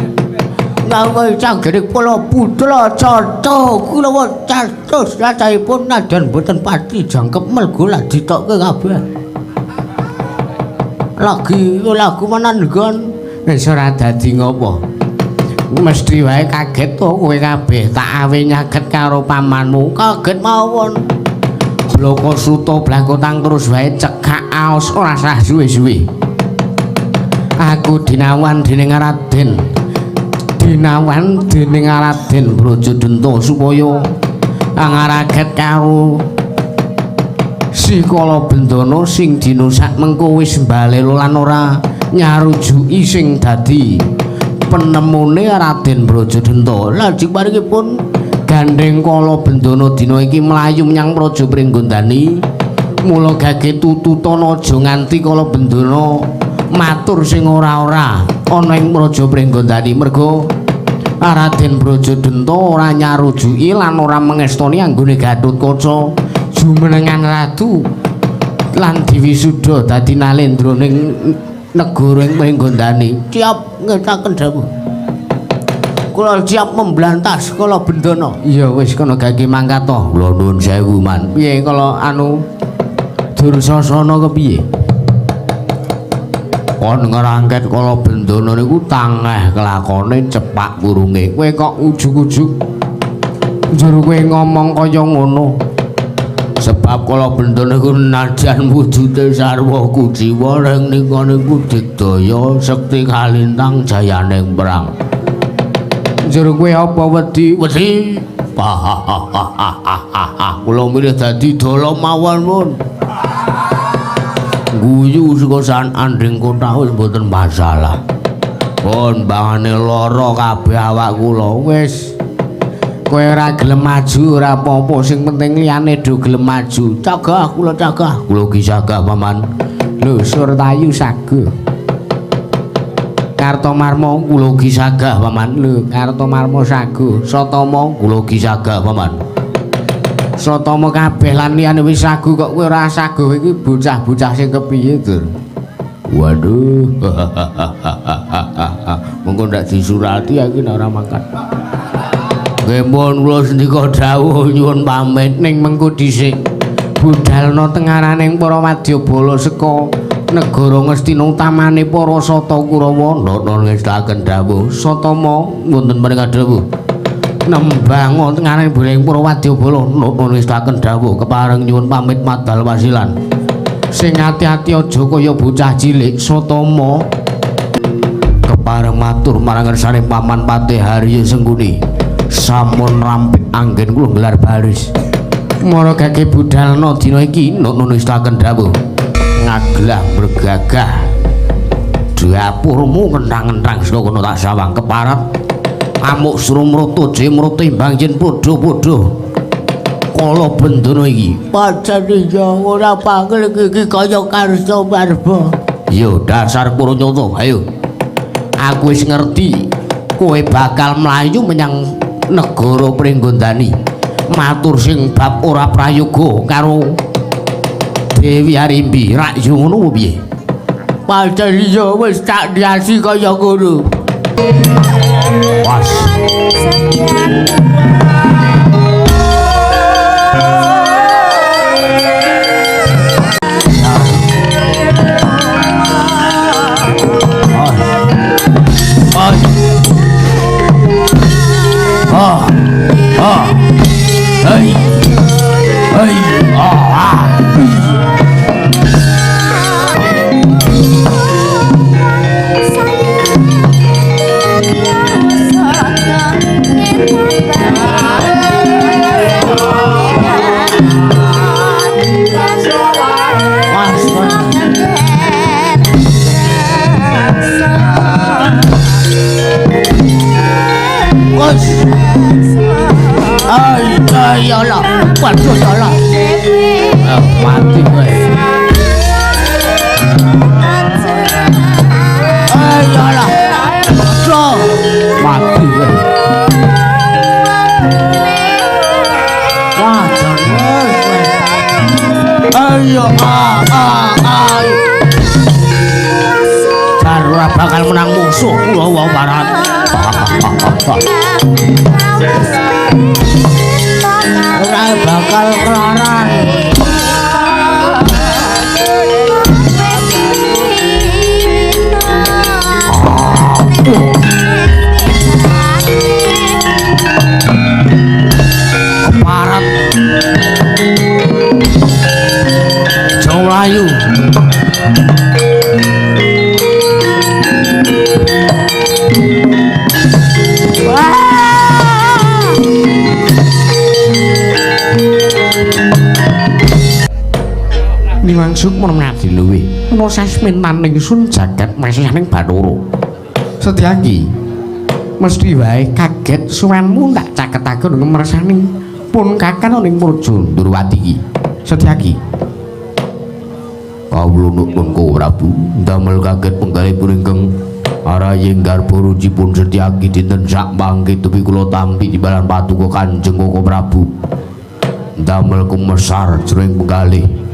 ngawe canggerik kula putra cata kula catus cacahipun najan boten pati jangkep melgo lak ditokke kabeh lagu menanggon wis ora dadi ngopo mesti wae kaget to kowe kabeh tak awe nyaget karo pamanmu kaget mawon bloko suto blangkotang terus wae cekak aos ora sah suwe-suwe Aku dinawan dening Raden Brajadenta supaya angaraget karo Sikala Bendana sing dina sak mengko wis mbalelo lan ora nyarujuki sing dadi penemune Raden Brajadenta. Lajeng paringipun gandeng Kala Bendana dina iki mlayu menyang Praja Pringgondani. Mula gage tututana aja nganti Kala Bendana matur sing ora-ora ana ing Praja Pringgondani merga Raden Brajadenta ora nyarujuki lan ora mengestoni anggone Gatotkaca jumenengan ratu lan diwisuda dadi nalendraning negara ing Pringgondani. Siap ngetaken dawuh. Kula siap memblantas Kala Bendana. Ya wis kana gage mangkat to. Kula nuwun sewu man. Piye kala anu Dursasana kepiye? Kon ngerangket Kala Bendana niku tangeh kelakone cepak kurunge. Kowe kok ujug-ujug njur kowe ngomong kaya ngono. Sebab Kala Bendana niku najan wujude sarwa kuciwa ring nika niku digdaya sekti kalintang jayaning perang. Njur kowe apa wedi? Wedi. Kula milih dadi dala mawon mun. Guyu sikosan andring kota wis mboten masalah. Pun bangane lara kabeh awak kula wis. Kowe ora gelem maju ora apa-apa sing penting liyane do gelem maju. Cagah kula cagah. Kula ki cagah paman. Lho Surtayu saguh. Kartomarma kula ki sagah paman. Lho Kartomarma saguh. Satama kula ki sagah paman. Satama kabeh lan liyane wis saguh kok kowe ora saguh iki bocah-bocah sing kepiye, Dur? Waduh. Mengko ndak disurati iki nek ora mangkat. Kempun kula sendika dawuh nyuwun pamit ning mengko dhisik budalna tengaraning para wadyabala saka negara Ngastina utamane para Sata Kurawa nonton ngestaken dawuh. Satama wonten paring dawuh. Nembang tengaraning buling para wadyabala nonton ngestaken dawuh kepareng nyuwun pamit madal wasilan. Sing ati-ati aja kaya bocah cilik. Satama kepareng matur marang ngersane Paman Patih Harya Sengkuni. Sampun rampik anggen kula gelar baris. Mara gage budalna dina iki nonton ngestaken dawuh. Ngaglah bergagah dapurmu kentang-kentang saka kono tak sawang keparat amuk srumrata jemrata imbang yen padha-padha Kala Bendana iki pancen iya ora pangil iki kaya karsa marba. Yo dasar Kuranyata ayo aku wis ngerti kowe bakal mlayu menyang negara Pringgondani matur sing bab ora prayoga karo Dewi Arimbi rak yo ngono piye? Pancen iya wis tak diasi kaya ngono. Pas. Hey. Hey. Ay, Allah, waduh Allah. Mati kowe. Ay, Allah. Mati kowe. Wah, jangan. Ayo, Ora bakal menang musuh kula wong barat. Ora bakal kelaran. Barat. Jawa Melayu. sukma ngadi luwe ana sasminan ning sun jagat masaning Bathara Setyaki mesti wae kaget suwenmu tak caketaken ngemresaning pun kakan ning Praja Ndurwati iki Setyaki kawula nuwun Prabu damel kaget penggalipun ingkang Arayeng Garbaruji pun Setyaki dinten sak mangke tepi kula tampi timbalan patuko Kanjeng Koko Prabu damel kumesar jroning penggalih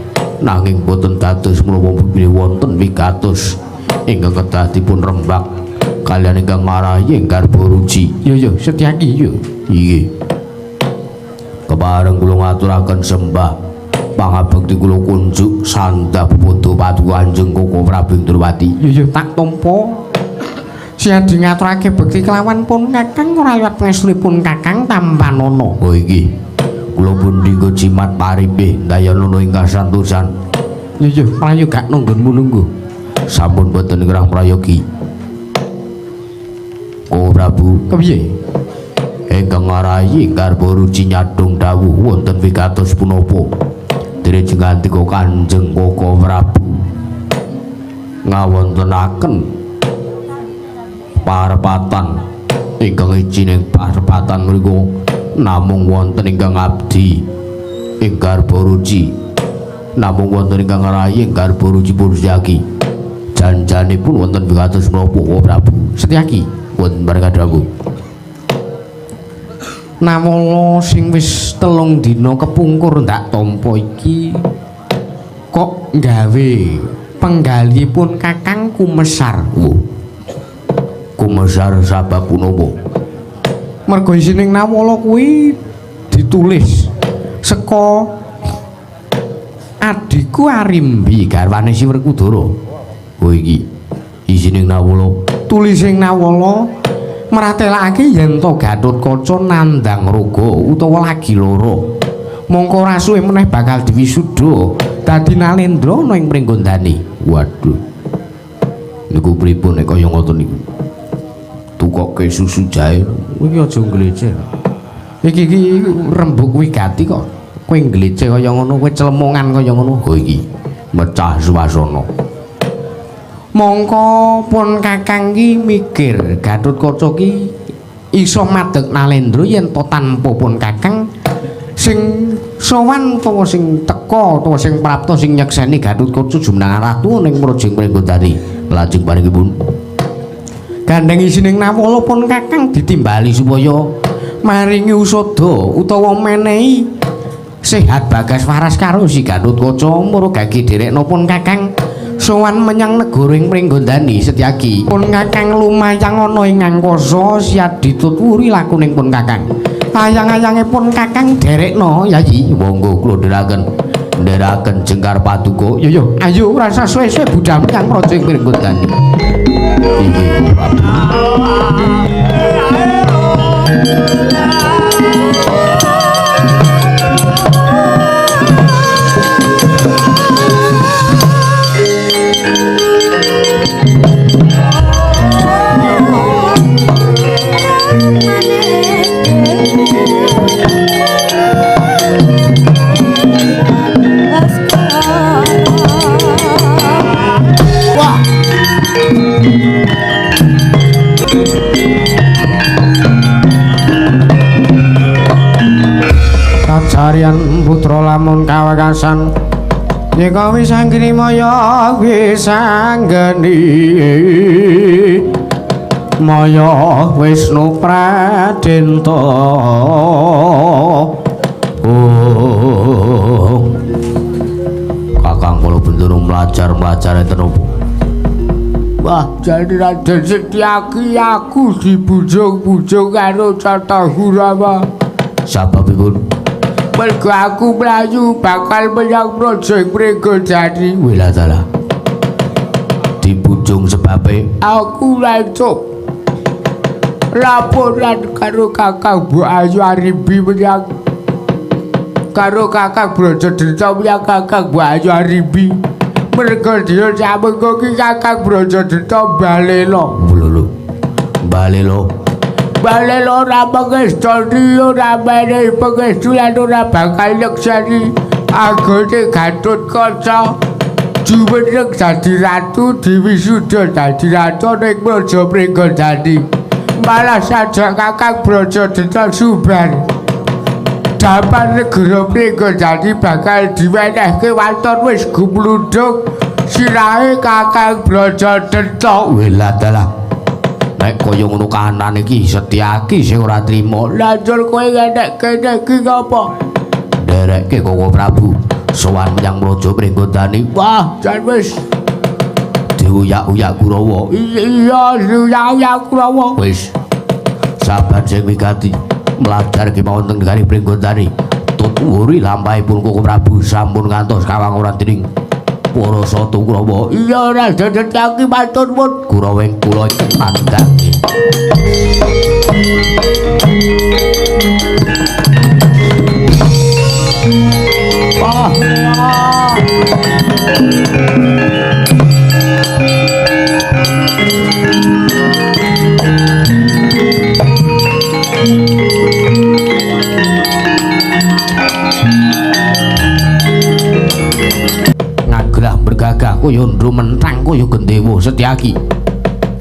nanging boten dados menapa bilih wonten wigatos ingkang kedah dipun rembak kaliyan ingkang Arayeng Garbaruji yo Setyaki yo inggih kepareng kula ngaturaken sembah pangabekti kula kunjuk sandhah putu patuko Kanjeng Koko Prabu Ndurwati yo tak tampa siadi ngaturake bekti kelawan pun kakang ora liwat pangestunipun kakang Tampanana. Oh iki kula pun dinggo jimat paripe dayana ingkang santosan. Iya prayoga nunggunmu lungguh. Sampun boten ngrah prayogi. Oh Prabu, kepiye? Ingkang Arayeng Garbaruji nyadong dawuh wonten wigatos punapa? Direjeng antika Kanjeng Koko Prabu ngawontenaken parepatan ingkang ijining parepatan mriku namung wonten ingkang abdi ing Garbaruji namung wonten ingkang Arayeng Garbaruji pun Setyaki janjanipun wonten wigatos menapa Prabu Setyaki wonten bareng namala sing wis 3 dina kepungkur ndak tampa iki kok gawe penggalipun kakang kumesar. Kumesar sabab punapa? Mergo isining nawala kuwi ditulis saka adhiku Arimbi garwane Si Werkudara. Oh iki isining nawala, tulising nawala maratelake yen to Gatotkaca nandang raga utawa lagi lara. Mongko ora suwe meneh bakal diwisuda dadi Nalendra ana ing Pringgondani. Waduh. Niku pripun nek kaya ngoten niku? Tukoke susu jahe iki aja nglecer iki rembug wigati kok kowe nglecer kaya ngono kowe clemongan kaya ngono oh iki mecah swasana mongko pun kakang ki mikir Gatotkaca ki iso madeg Nalendra yen to tanpa pun kakang sing sowan utawa sing teka utawa sing prapta sing nyekseni Gatotkaca jumeneng ratu ning Projing Pringgondani lajeng paringipun gandeng isining nawala pun kakang ditimbali supaya maringi usada utawa menehi sehat Bagas Waras karo si Gatotkaca marugagi derekna pun kakang sowan menyang negara ing Pringgondani Setyaki pun kakang lumayang ana ing angkasa siat dituturi lakuning pun kakang ayang-ayange pun kakang derekna Yayi monggo kula ndherekaken Jengkar Paduka yo ayo rasa suwe-suwe budhal kang Praja ing Pringgondani inggih Prabu Carian putra lamun kawekasan nika wis anggeni maya wis anggeni maya Wisnu Pradenta Kakang kula bendoro mlajar enten opo? wah jadi Raden Setyaki aku dibujuk-bujuk karo Cathagurawa Sababipun mergo aku mlayu bakal menyang Projing Pringgondani. Wila dalah dibujung sebabe Aku lancuk laporan karo Kakang Bu Ayu Arimbi menyang karo Kakang Brajadrita menyang Kakang Bu Ayu Arimbi. Mergo dina samengko ki Kakang Brajadrita balela. lho Balela ora pangestuni ora menehi pangestu lan ora bakal nyekseni anggone Gatotkaca Jumeneng dadi ratu diwisuda dadi ratu ning praja Pringgodani. Malah saja Kakang Brajadeta subar. Dapan negara Pringgodani bakal diwenehke waton wis gumludhug sirahe Kakang Brajadeta. Welah dalah. Nek kaya ngono kahanan iki Setyaki sing ora trima. Lah jur kowe ngene kene iki ngapa? Nderekke Koko Prabu sowan menyang Praja Pringgodani. Wah, jan wis diuyak-uyak Kurawa. iya diuyak-uyak Kurawa. Wis saban sing wigati mlajar kemawon teng negari Pringgodani. Tuturi lampahipun Koko Prabu sampun ngantos kawang ora dening para sata Kurawa. Iya Raden Setyaki matur nuwun. Kurawing kula tandangi. Ngagrah bergagah kaya ndrumentrang kaya Gendewa Setyaki.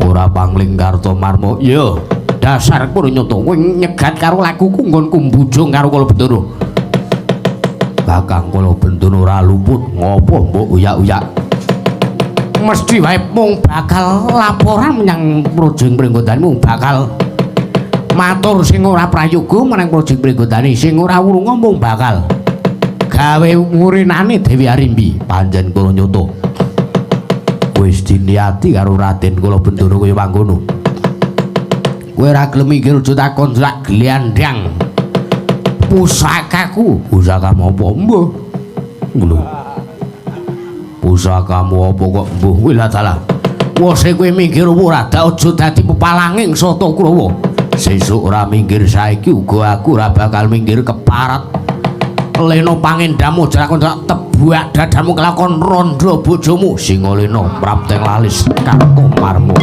Ora pangling Kartomarma. Ya, dasar Purnyoto kowe nyegat karo lakuku nggonku mbujung karo Kala Bendana. Kakang Kala Bendana ora luput ngopo mbok uyak-uyak. Mesti wae mung bakal laporan menyang Praja Pringgodani, mung bakal matur sing ora prayoga meneng Praja Pringgodani, sing ora wurunga mung bakal gawe ngurinane Dewi Arimbi. Panjen Purnyoto wis diniati karo Raden Kala Bendana kaya mangkono. Kowe ora gelem mikir aja takon sak glandang pusakaku. Pusakamu apa? Mbuh. Lho. Pusakamu apa kok mbuh? Wila dalah. Wose kowe mikir ora dak aja dadi pepalanging Sata Kurawa. Sesuk ora minggir saiki uga aku ora bakal minggir keparat. Lena pangendamu jalakon tebuak dadamu kelakon rondo bojomu Singalena prapteng lalis Kartomarma.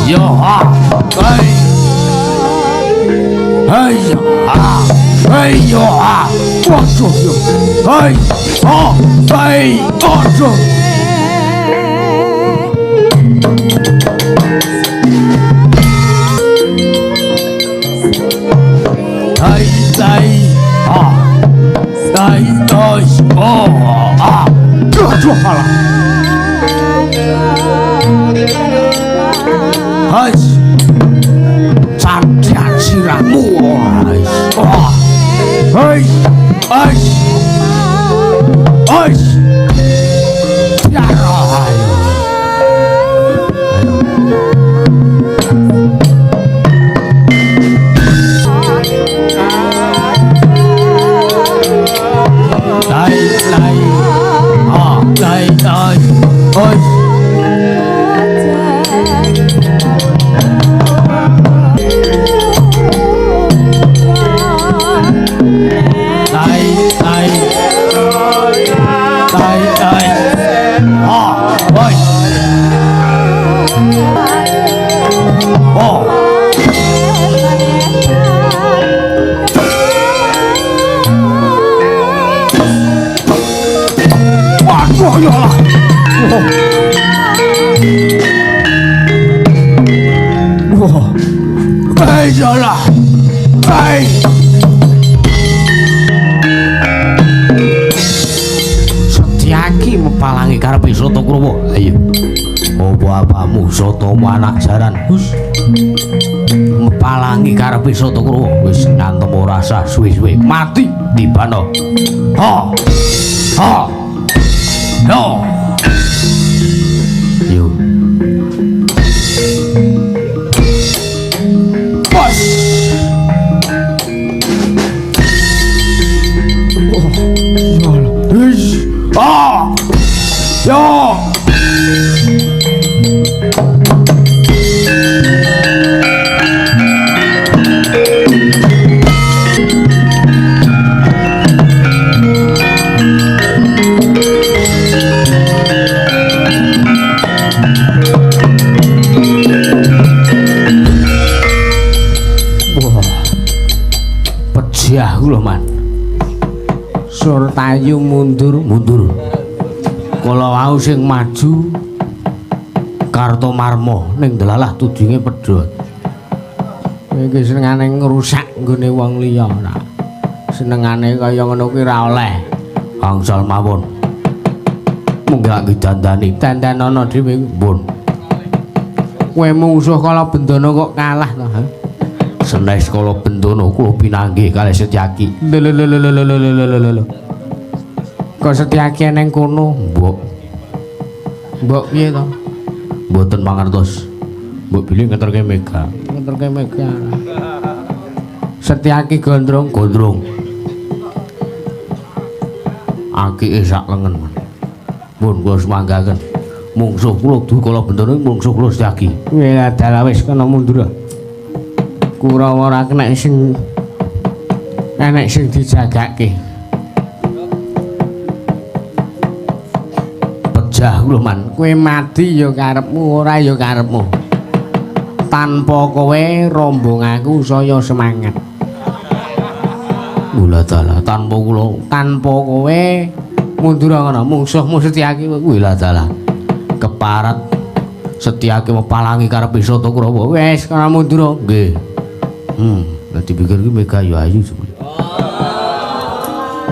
yo ha hey hey ha hey yo ha waduh yo hey oh hey waduh hey hey ha hey dos oh ah waduh halah hai cantian siramu oh hai hai hai ya ayo lai lai ah lai lai oi Salah. Hai. Setyaki mepalangi karepe Soto Kurawa. Ayo. Apa apamu Soto anak jaran? Hus. Mepalangi karepe Soto Kurawa. Wis ngantem ora sah suwe-suwe mati dibana. Ha. Ha. No. Yo. Ah! Ya! Wah. Pejah lho, Man. Surtayu mundur. Kala wau sing maju Kartomarma ning delalah tudinge pedhot. Iki senengane ngrusak nggone wong liya ora. Senengane kaya ngono kuwi ora oleh. Angsal mawon. Munggah didandani dandanana dhewe mbon. Kowe mungsuh kala bendana kok kalah to, ha? Senes kala bendana kula pinanggih kalih Setyaki. Lho. Kok Setyaki neng kono, Mbok? Mbok piye to? Mboten mangertos. Mbok bilih ngeterke Mega. Setyaki gondrong. Akike sak lengen. Mun kula semanggaken. Mungsuh kula duh kala bendana mungsuh kula Setyaki. Ya dalah wis kana mundur. Kurawa ora kena sing enek sing dijagake. Pejah lho, Man. Kowe mati ya karepmu, ora ya karepmu. Tanpa kowe rombong aku saya semangat. Mula dalah tanpa kowe mundur ngono mungsuhmu Setyaki kuwi lah dalah. Keparat Setyaki mepalangi karepe Soto Kurawa. Wis kana mundur nggih. Dadi pikir ki Mega ya ayu sebule.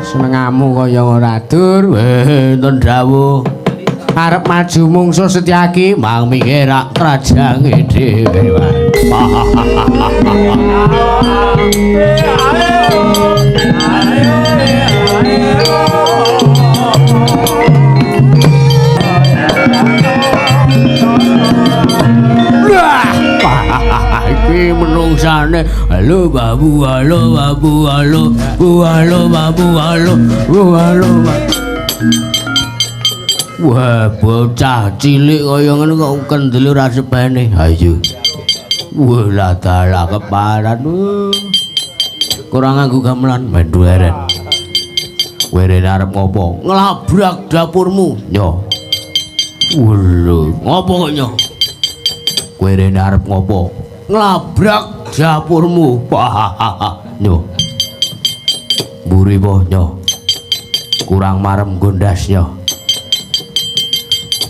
Senengamu kaya ora dur, enten dawuh. Arep maju mungsuh Setyaki mang mikir rak krajange dhewe wae. Iki menungsane halo babu halo wah bocah cilik kaya ngono kok kendel ora sepene ayo wah lah dalah keparat kurang nganggo gamelan mendu eren weren arep ngopo nglabrak dapurmu yo lho ngopo kok yo Kowe rene arep ngopo? Nglabrak dapurmu. Nyo. Mburi po nyo. Kurang marem gondas nyo.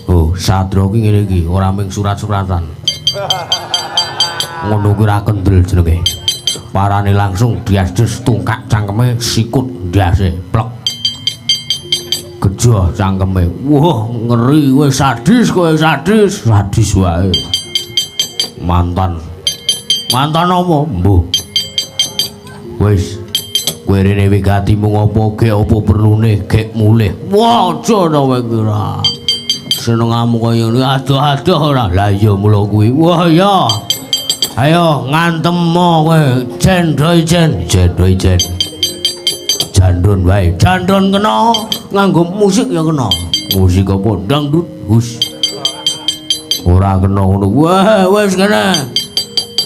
Oh, Satria ki ngene iki, ora mung surat-suratan. Ngono kuwi ra kendel jenenge. Parane langsung diasdes tungkak cangkeme sikut ndase plek. Gejo cangkeme. Wah, ngeri kowe sadis kowe sadis. Sadis wae. Mantan apa? Mbuh. Wis kowe rene wigatimu ngopo ge apa perlune gek mulih. Wah, aja to kowe kira. Senengamu kaya ngene adoh-adoh ora. Lah iya mula kuwi. Wah ya. Ayo ngantem kowe. Jendoi jen. Jandon wae. Jandon kena nganggo musik ya kena. Musik apa? Dangdut. Hus. Ora kena ngono. Wah, wis kena.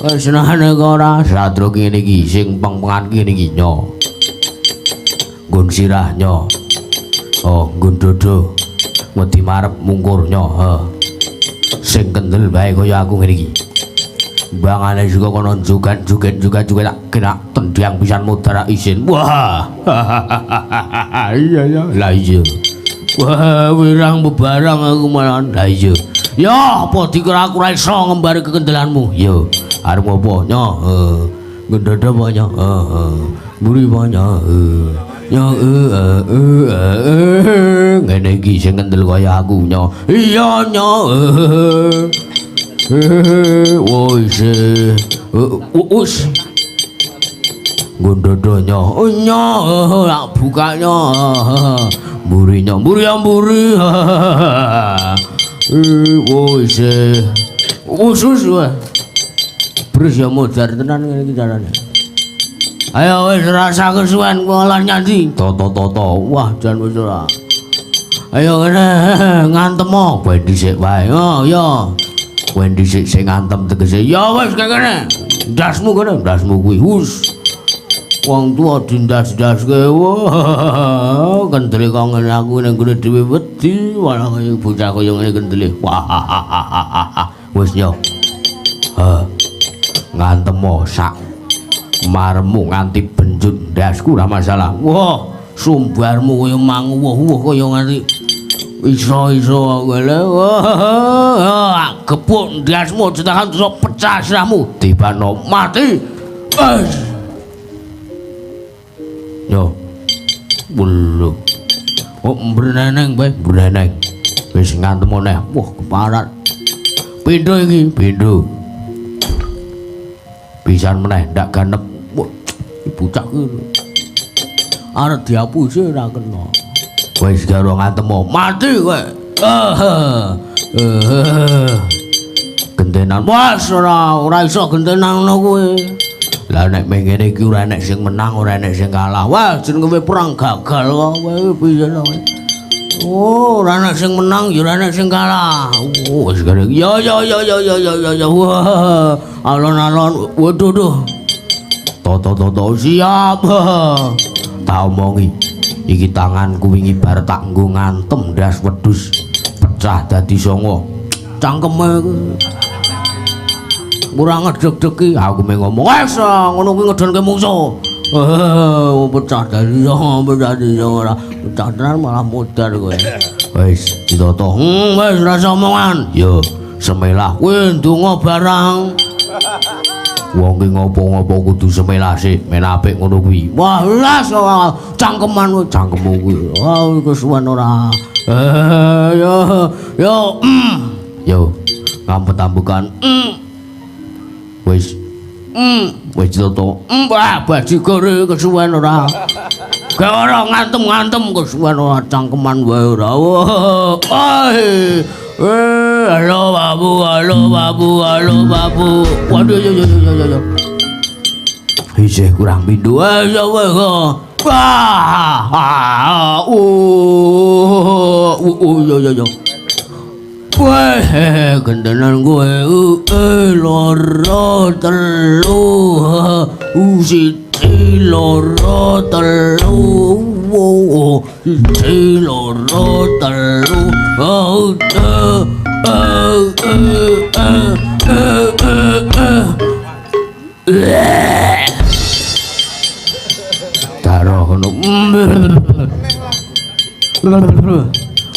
Wis senengane kok ora. Satria ki ngene iki sing peng-pengan ki ngene iki nyo. Nggon sirah nyo. Oh, nggon dodo. Wedi marep mungkur nyo. Sing kendel bae kaya aku ngene iki. Bangane juga kono joget tak kena tendiang pisan mudara isin. Wah. Iya ya. Lah iya. Wah, wirang bebarang aku malah. Lah iya. Ya, apa dikira aku ra iso ngembari kekendelanmu? Yo, arep opo nyo? Ngendada apa nyo? Mburi apa nyo? Nyo ngene iki sing kendel kaya aku nyo. Iya nyo. Wis. Ngendada nyo. Nyo, lak buka nyo. Mburi nyo, mburi ya mburi. Wis wae. Bres ya modar tenan ngene iki carane. Ayo wis rasa kesuwen ngolah nyanyi. Toto. Wah, jan wis ora. Ayo kene ngantem kowe dhisik wae. Oh ya. Kowe dhisik sing ngantem tegese. Ya wis kene. Ndasmu kene, ndasmu kuwi. Hus. Wong tuwa dindas-daske. Wah, kendele kok ngene aku ning gone dhewe wedi, malah kaya bocah kaya ngene kendele. Wah. Wis yo. Ngantemo sak maremu nganti benjut ndasku ora masalah. Wah, sumbarmu kaya manguwuh kaya nganti iso-iso ngene. Wah, gepuk ndasmu ditahan terus pecah sirahmu. Dibano mati. Yo. Bulu. Oh, mbreneng bae, mbreneng. Wis ngantem meneh. Wah, keparat. Pindho iki, pindho. Pisan meneh ndak ganep. Wah, bocah ki. Arep diapusi ora kena. Wis karo ngantem mati kowe. Gentenan. Wes ora iso gentenan ngono kowe. Lah nek mengene iki ora enek sing menang, ora enek sing kalah. Wah, jenenge perang gagal kok. Kowe piye to? Oh, ora enek sing menang, ya ora enek sing kalah. Oh, wis kare. Ya. Wah, alon-alon. Waduh. Toto siap. Tak omongi. Iki tanganku wingi bar tak nggo ngantem ndas wedhus pecah dadi 9. Cangkeme kurang ngedeg-degi aku meng ngomong wes ngono kuwi ngedonke mungsuh. Pecah dadi 9 ora pecah tenan malah modar kowe. Wis ditoto. Wis rasa omongan. Yo semelah kuwi ndonga barang. Wong ki ngopo-ngopo kudu semelah sik men apik ngono kuwi. Wah las cangkeman cangkemmu kuwi. Wah kesuwen ora. Yo ngampet-ambekan. Wis toto. Wah, bajigur kesuwen ora. Gak ora ngantem-ngantem kesuwen ora cangkeman wae ora. Halo babu. Waduh yo. Isih kurang pindho. Ya weh. Wah. Yo. Wah, gendenan gue loro telu siji loro telu siji loro telu ngono.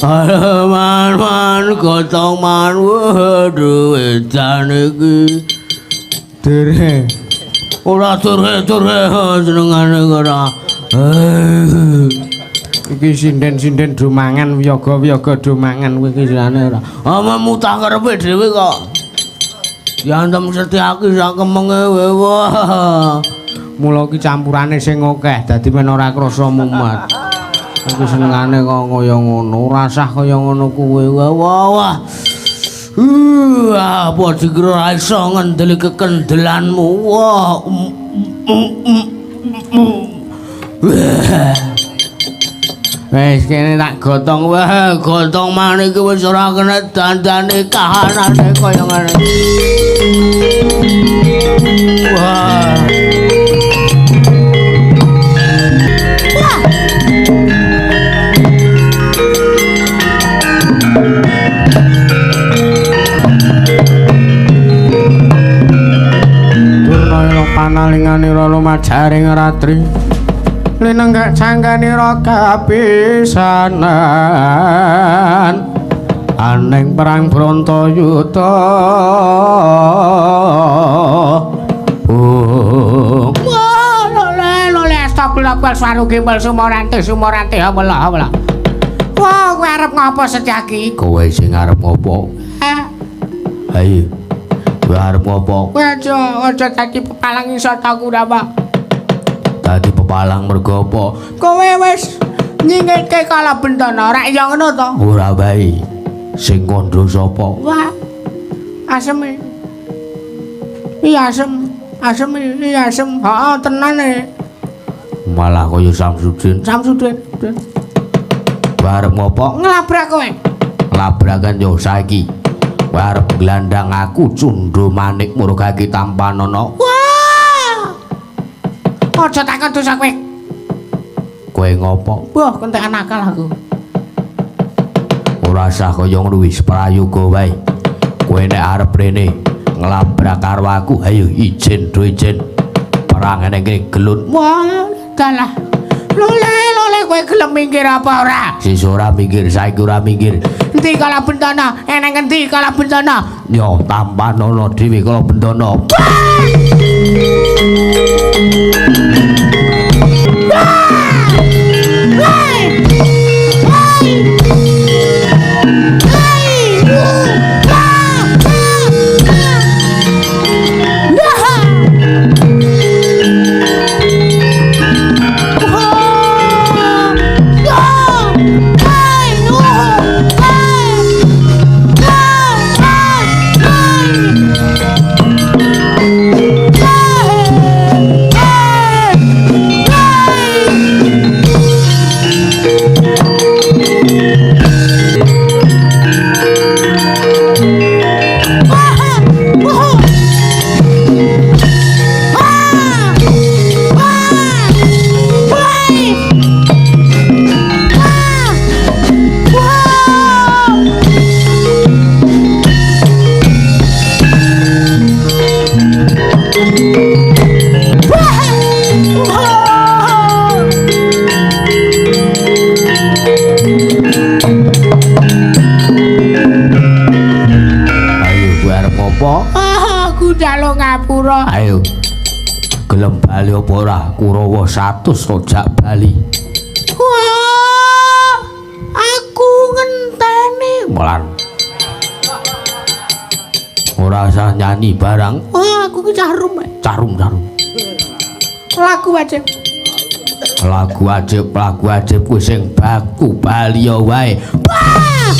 Man gotong man waduh edan iki. Dere. Ora tur senengane ora. Iki sinden-sinden dumangan wiyaga-wiyaga dumangan kowe iki jenenge ora. Amamu tak karepe dhewe kok. Diantem setiaki sak kemenge wah. Mula ki campurane sing akeh dadi men ora krasa mumet. Aku senengane kok kaya ngono, rasah kaya ngono kuwe. Wah. Apa dikira ra iso ngendeli kekendelanmu. Wah. Wis kene tak gotong Wah, gotong maneh iki wis ora kena dandane kahanane kaya ngene. Wah. Durna panalinganira lumajaring ratri. Linenggak cangganira kapisanan aning perang Bratayuda. Lole astagfirullah swarugi bal sumoranti Allah. Wah, kowe arep ngopo Setyaki? Kowe sing arep ngopo? Ayo. Kowe arep ngopo? Kowe aja dadi pepalang iso taku apa? Dadi pepalang mergo apa? Kowe wis nyingitke kala Bendana, ora ya ngono to? Ora bae. Sing kandha sapa? Wah. Asem. Iya asem. Heeh, tenane. Malah kaya Samsudin. Kowe arep ngopo? Nglabrak kowe. Labrakan yo saiki. Kowe arep glandang aku Cundha Manik Murgaki Tampanana. Aja takon dosa kowe. Kowe ngopo? Wah, kentekan akal aku. Ora sah kaya ngono wis prayoga wae. Kowe nek arep rene nglabrak karo aku, ayo izin do izin. Perang ning kene gelut. Wah, dalah. Lole kowe gelem minggir apa ora? Sis ora minggir, saiki ora minggir. Endi kala Bendana? Eneng endi kala Bendana? Yo Tampanana dhewe kala Bendana. Ayo. Gelem bali apa ora? Kurawa 100 rojak bali. Wah, aku ngenteni. Molan. Ora usah nyanyi barang. Wah, aku ki carum. Carum. Lagu wajib. Lagu wajib kuwi sing baku bali wae. Wah!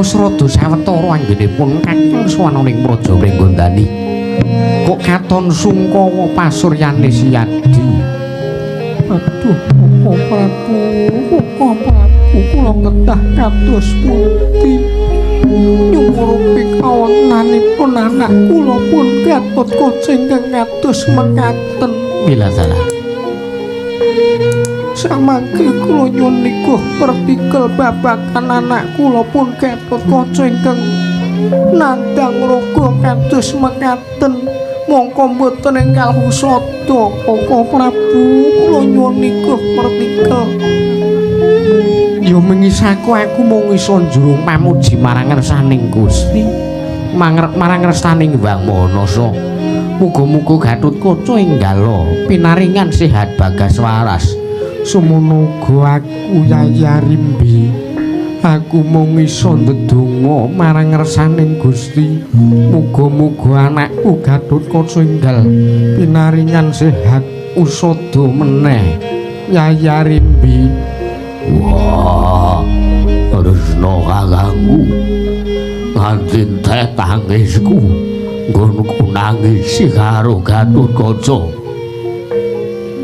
Srada sawetara anggenipun kakung swananing praja Pringgondani. Kok katon sungkawa pasuryane Siyadi. Aduh, Koko Prabu, kula ngendah kados pundi. Nyumurupi kawonanipun anak kula pun Gatotkaca ingkang kados mekaten. Bilasana. Samangke kula nyuwun nikuh pertikel babakan anak kula pun Gatotkaca ingkang nandhang raga kados mekaten. Mongko mboten enggal husada Koko Prabu, kula nyuwun nikuh pertikel. Ya mengisaku aku mung iso njurung pamuji marang ngersaning Gusti, marang ngersaning Hyang Manasa. Muga-muga Gatotkaca enggalo pinaringan sehat bagas waras. Semono uga aku Yaya Rimbi. Aku mung iso ndedonga marang ngersaning Gusti. Muga-muga anakku Gatotkaca enggal pinaringan sehat usada meneh. Yaya Rimbi. Wah, Resna kakangku, nganti teh tangisku, nggonku nangisi karo Gatotkaca.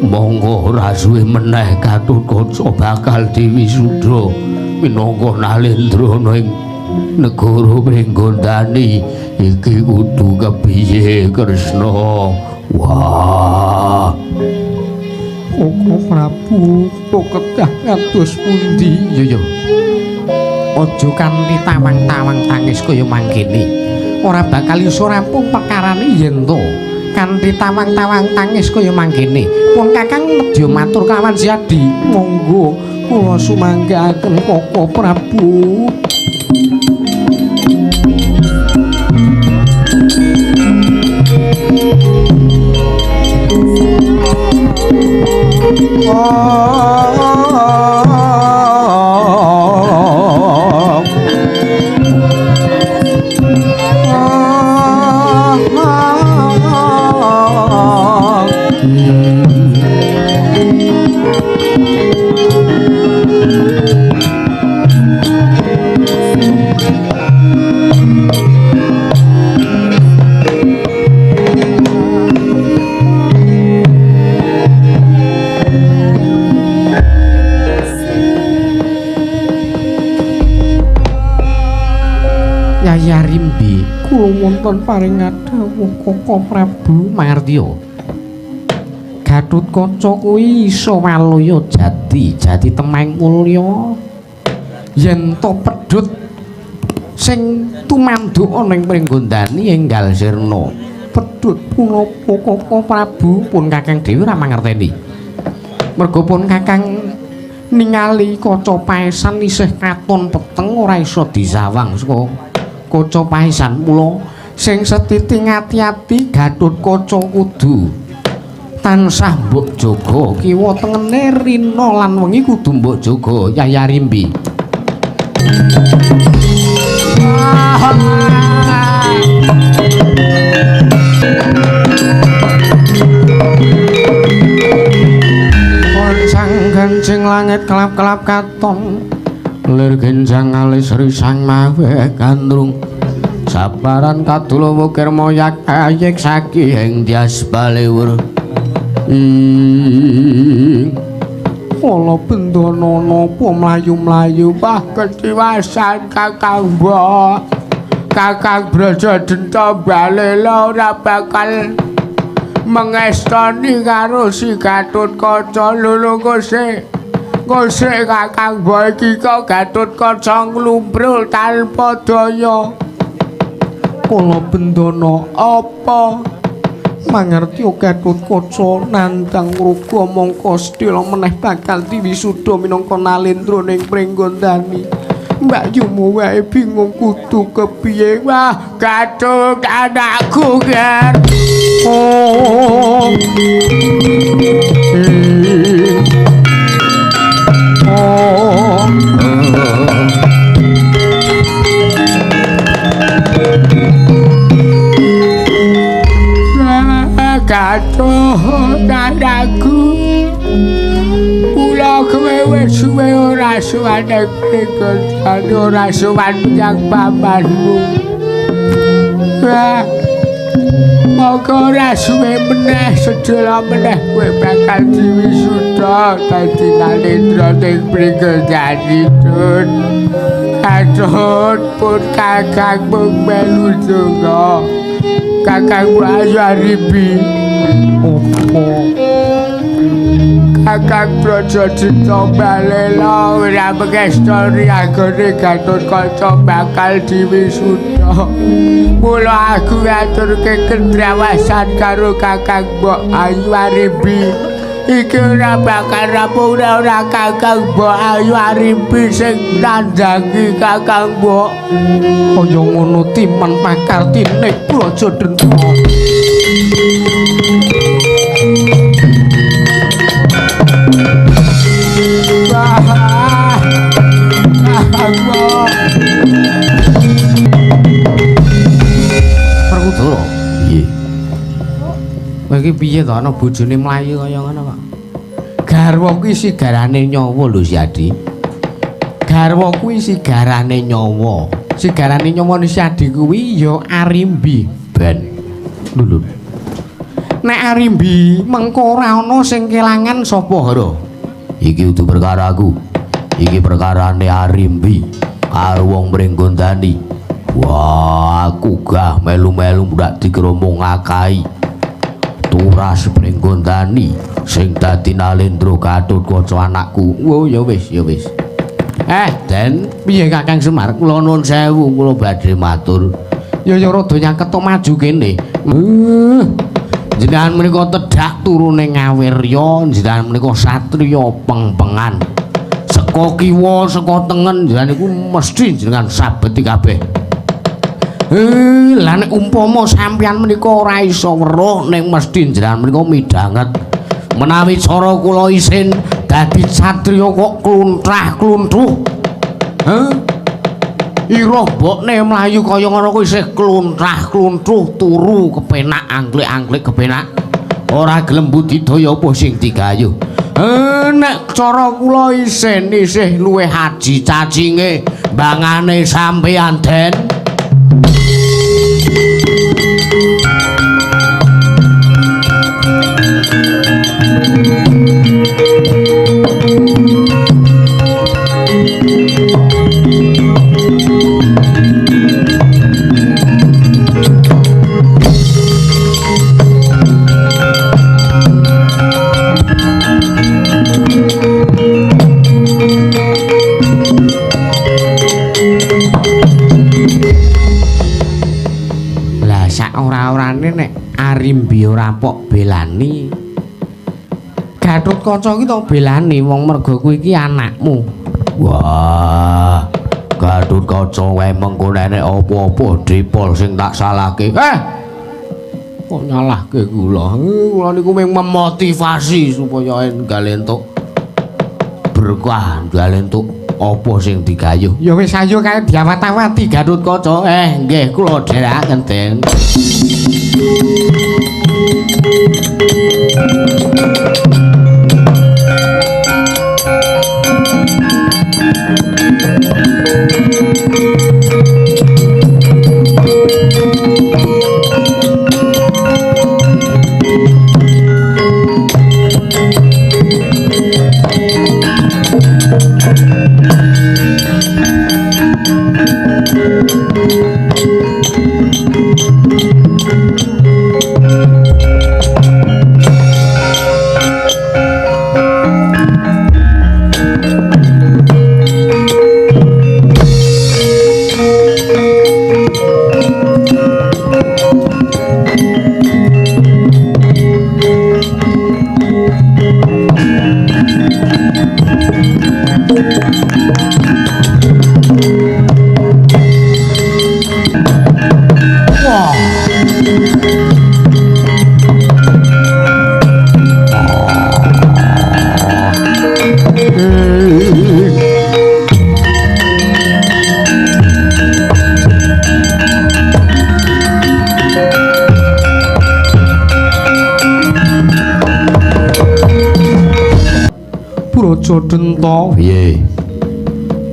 Monggo ora suwe meneh Gatotkaca bakal diwisuda minangka Nalendrana ing negara Pringgondani. Iki kudu kepiye Kresna? Wah, Koko Prabu, kok kedah kados pundi? Yo. Aja kanthi tawang-tawang tangis kaya mangkene. Ora bakal iso rampung perkarane yen to kanthi tawang-tawang tangis kaya mangkene. Pun Kakang nedya matur kawan Siyadi. Monggo kula sumanggaaken Koko Prabu. Yaya Rimbi, kula wonten paringadhawuh Koko Prabu Martya. Gatotkaca kuwi iso walaya jati temeng mulya. Yen to pedhut sing tumanduk ana ing Pringgondani enggal sirna. Pedhut punapa Koko Prabu pun Kakang dhewe ora mangerteni. Merga pun Kakang ningali kaca paesan isih katon peteng ora iso disawang saka kaca paesan mula sing setiting ati-ati Gatotkaca kudu tansah mbok jaga kiwa tengene rina lan wengi kudu mbok jaga Yaya Rimbi. Sang gancing langit kelap-kelap katon lir genjang alis risang mawe kandrung sabaran kadula wukir moyak ayek saki ing dias balewur kala bendana napa mlayu-mlayu bah keciwasan Kakang Mbok Kakang Brajadenta balela ora bakal mengestoni karo si Gatotkaca lho Gusti. Gusti Kakang Mbok iki kok Gatotkaca nglumbrul tanpa daya. Kala bendana apa mangerti Gatotkaca nandhang ruga mongko sedhela meneh bakal diwisuda minangka Nalendrana ing Pringgondani. Mbak Yumu wae bingung kudu kepiye. Wah, Gatut anakku kan. Oh. Datuk anakku kula kowe wis suwe ora sowan mriku ora sowan menyang pamanmu moko ora suwe meneh sedaya meneh kowe bakal diwisuda dadi nalendra ning mriku Jaditun Atut pun kakang mung melu donga kakang Ayu Aribi opo kakang Brajadita balela ora mengestoni anggone Gatotkaca bakal diwisuda mula aku ngaturke kendrawasan karo kakang Mbok Ayu Aribi iki ora bakal rampung ora kakang Mbok Ayu Aribi sing nandhangi kakang Mbok kaya ngono timan pakartine Brajadenta Perkudara piye kowe iki piye to ana bojone mlayu kaya ngono kok garwa kuwi sigarane nyawa lho Siadi garwa kuwi sigarane nyawa sigarane nyawa Siadi kuwi ya Arimbi ben lho nek Arimbi mengko ora ana sing kelangan sapa hara iki udu perkaraku iki perkarane Arimbi karo wong Mringgondani wah aku gah melu-melu ndak dikromong ngakai turas Mringgondani sing dadi nalendra Gatotkaca anakku oh ya wis Den piye Kakang Semar kula nuwun sewu kula badhe matur ya rada nyangket maju kene jenengan menika tedhak turune Ngawirya jenengan menika satriya peng-pengan saka kiwa saka tengen jenengan niku mesti jenengan sabeti kabeh lah nek umpama sampeyan menika ora iso weruh ning mesti jenengan menika midhanget menawi cara kula isin dadi satriya kok kluntrah-kluntruh Iroh mbokne mlayu kaya ngono kuwi isih kluntrah-kluntruh turu kepenak angklik-angklik kepenak ora gelem budidaya apa sing digayuh nek cara kula isih luwih haji cacinge mbangane sampeyan Den nek Arimbi ora pok belani Gatotkaca iki to belani wong mergo kuwi iki anakmu wah Gatotkaca wae mengko nek apa-apa dipol sing tak salahke kok nyalahke kula niku mung memotivasi supaya enggal entuk berkah enggal entuk apa sing digayuh ya wis ayo kae diawat-awati Gatotkaca nggih kula dherekaken Den Brajadenta. Piye?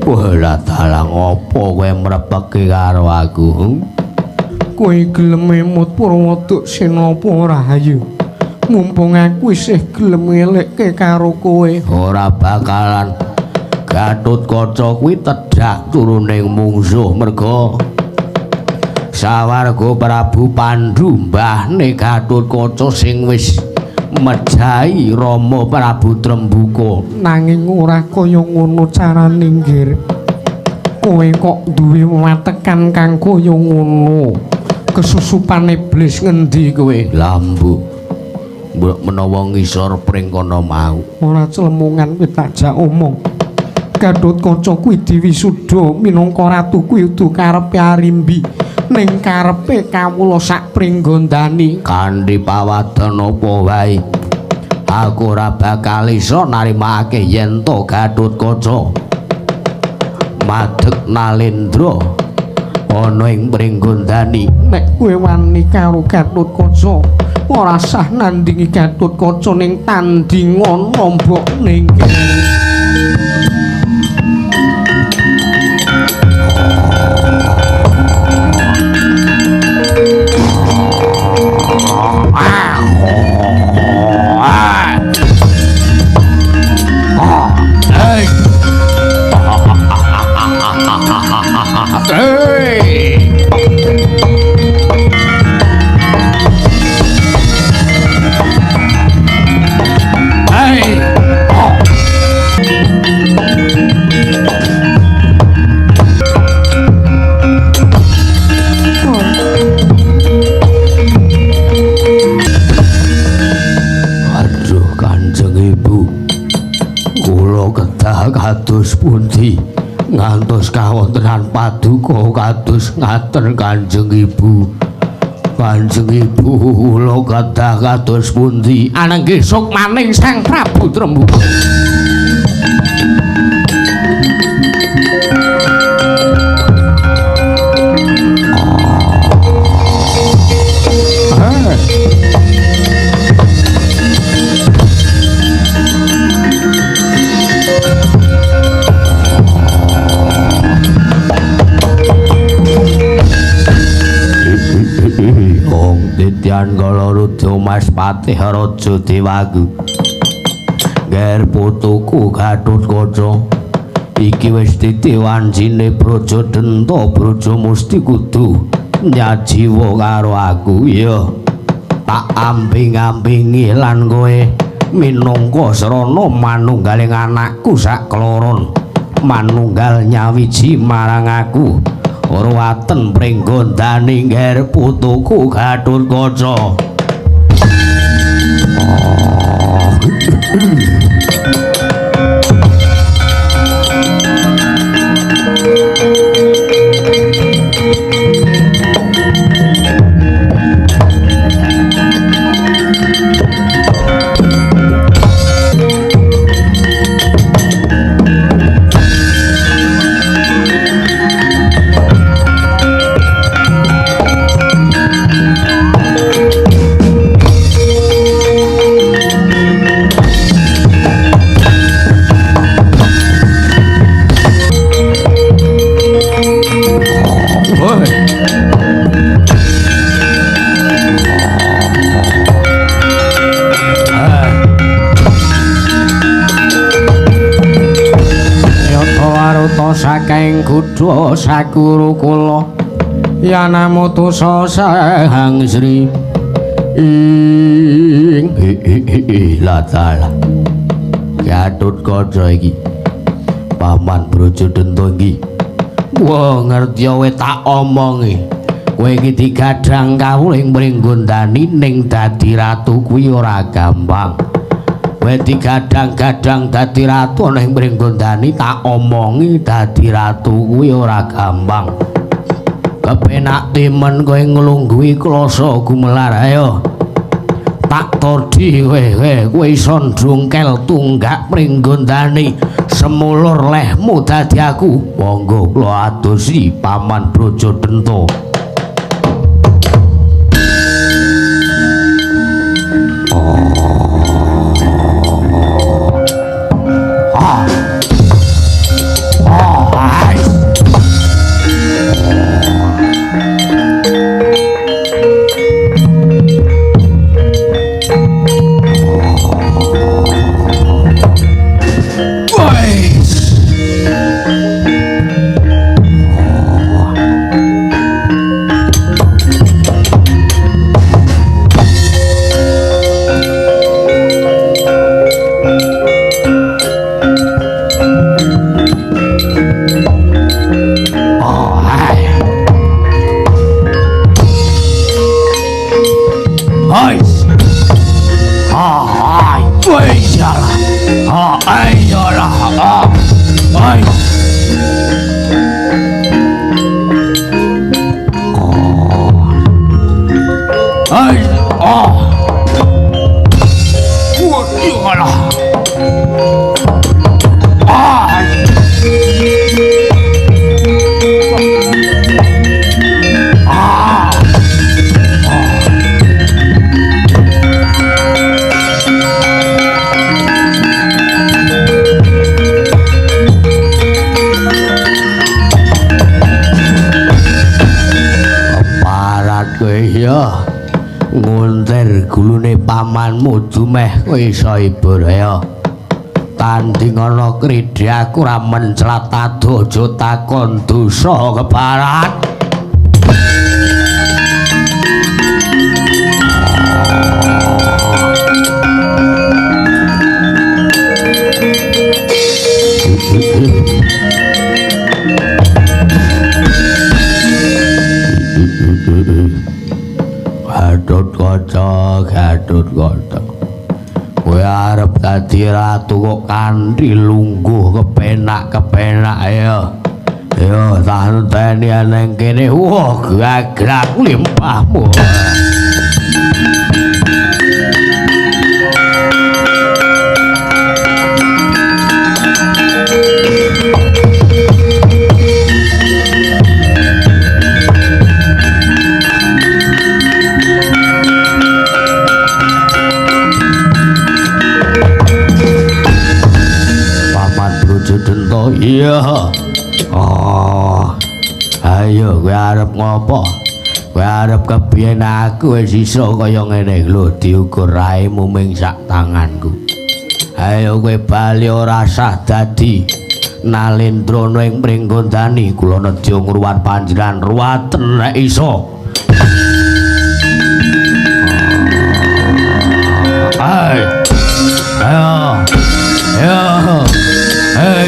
Wala dalang apa kowe mrepeke karo aku? Kowe gelem emut Prawaduk Senapa Rahayu. Mumpung aku isih gelem ngelekke karo kowe. Ora bakalan. Gatotkaca kuwi tedhak turuning mungsuh merga sawarga Prabu Pandhu mbahne Gatotkaca sing wis mejahi Rama Prabu Trembuka. Nanging ora kaya ngono carane, Nggir. Kowe kok duwe watekan kang kaya ngono. Kesusupan iblis ngendi kowe? Lambu mbok menawa ngisor pring kono mau. Ora celemungan kowe tak jak omong. Gatotkaca kuwi diwisuda minangka ratu kuwi udu karepe Arimbi. Ning karepe kawula sak pringgondani. Kanthi pawadon apa wae aku ora bakal iso narimake yen to Gatotkaca madheg Nalendra ana ing pringgondani. Nek kowe wani karo Gatotkaca ora sah nandingi Gatotkaca ning tandingan nombok ning kados pundi ngantos kawontenan paduka kados ngaten Kanjeng Ibu. Kanjeng Ibu kula kadah kados pundi ananging sok maning Sang Prabu Trembuka. Titian kala rudya Mas Patih Raja Dewagu. Ger putuku Gatotkaca iki wis ditiwancine Brajadenta Brajamusti kudu nyajiwa karo aku ya. Tak amping-ampingi lan kowe minangka srana manunggaling anakku sak kloron manunggal nyawiji marang aku. Ora waten pringgondani Nger putuku Gatotkaca. Saking kudu sakuru kula yanamutusa Sang Sri ing latala Gatotkaca iki paman Brajadenta iki wah ngerti kowe tak omongi kowe iki digadhang kawuling pringgondani ning dadi ratu kuwi ora gampang. Kowe digadhang-gadhang dadi ratu ana ing pringgondani tak omongi dadi ratu kuwi ora gampang. Kepenak timen kowe nglungguhi klasa gumelar ayo. Tak todi kowe iso ndungkel tunggak pringgondani semulur lehmu dadi aku. Monggo kula adosi paman Brajadenta. ayolah. Ay. Ay. Iyalah. Ya nguntir gulune pamanmu dumeh kowe iso ibur ya tanding ana kridhi aku ra menclat ado aja takon dosa keparat Gatut kaca kowe arep dadi ratu kok kanthi lungguh kepenak ya santeni nang kene wah gagrak limpahmu iya ayo kowe arep ngopo kowe arep kepiyen aku wis iso kaya ngene lho diukur raimu ming sak tanganku ayo kowe bali ora sah dadi Nalendrana ing Pringgondani kula nedya ngruwat panjenengan ruwaten nek iso ayo hey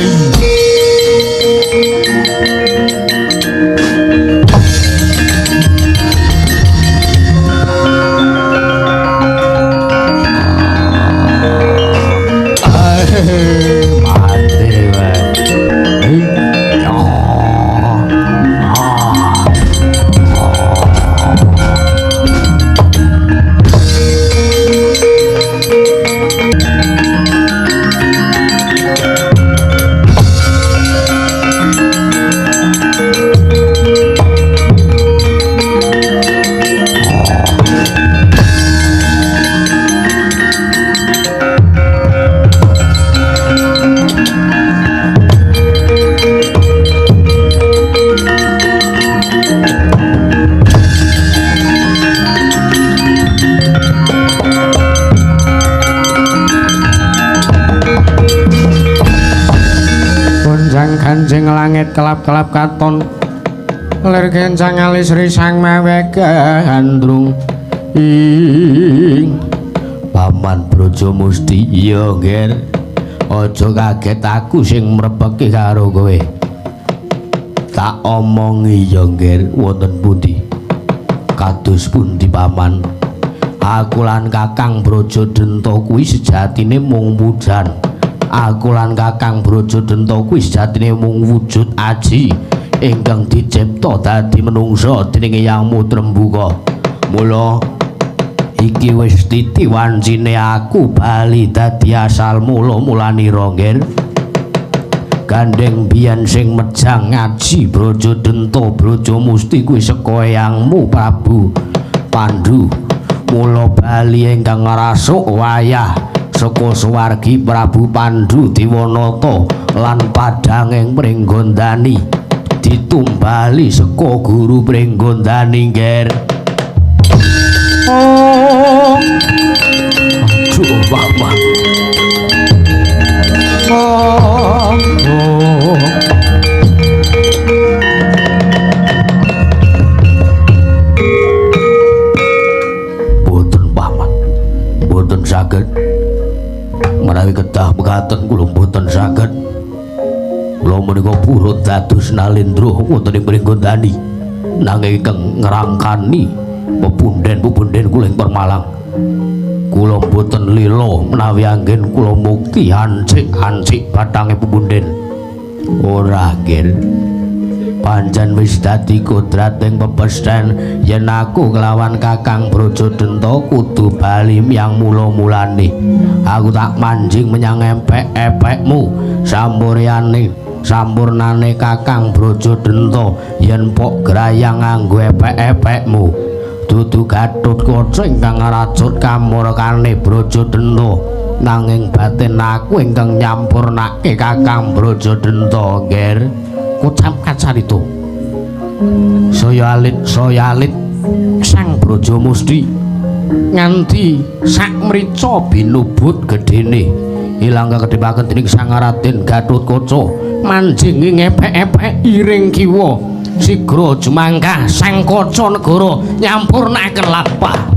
Kanjeng langit kelap-kelap katon lir kencang alis risang mewek gandrung ing Paman Brajamusti iya nger aja kaget aku sing mrepeki karo kowe tak omongi ya nger wonten pundi kados pundi Paman aku lan Kakang Brajadenta kuwi sejatine mung pujan aku lan Kakang Brajadenta kuwi sejatine mung wujud aji ingkang dicipta dadi menungsa dening Hyang Mutrembuka. Mula iki wis titiwancine aku bali dadi asal mula-mulanira nggih. Gandeng biyen sing mejang ngaji Brajadenta Brajamusti kuwi saka Hyangmu Prabu Pandhu. Mula bali ingkang ngrasuk wayah saka suwargi Prabu Pandhu Diwanata lan padhanging Pringgondani ditumbali saka guru Pringgondani nger. Aduh Paman. Boten Paman, boten saged menawi kedah mekaten kula mboten saged. Kula menika purun dados Nalendra wonten ing Pringgondani nanging ingkang ngrangkani pepunden-pepunden kula ing Permalang. kula boten lila menawi anggen kula mukti hancik bathange pupunden. Ora, Ger. Pancen wis dadi kodrating pepesten yen aku kelawan Kakang Brajadenta kudu bali miyang mula-mulane. Aku tak manjing menyang empek-epekmu sampurnane Kakang Brajadenta yen pok grayang nganggo epek-epekmu. Dudu Gatotkaca ingkang ngrajut kamurkane Brajadenta, nanging batin aku ingkang nyampurnake Kakang Brajadenta, Ger. Kocap kacarita saya alit Sang Brajamusti nganti sak mrica binubut gedene ilang kakedepaken dening Sang Raden Gatotkaca manjing ing epek-epek iring kiwa sigra jumangkah Sang Kaca Negara nyampurnaken lampah.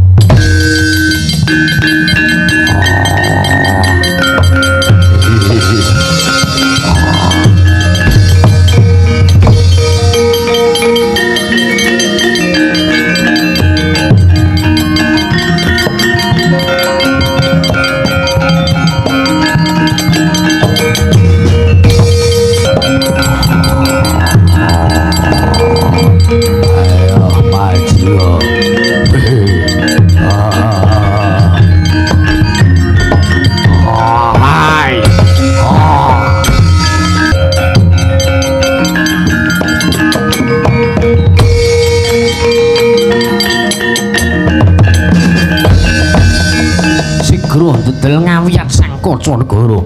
Ndedel ngawiyat Sang Kaca Negara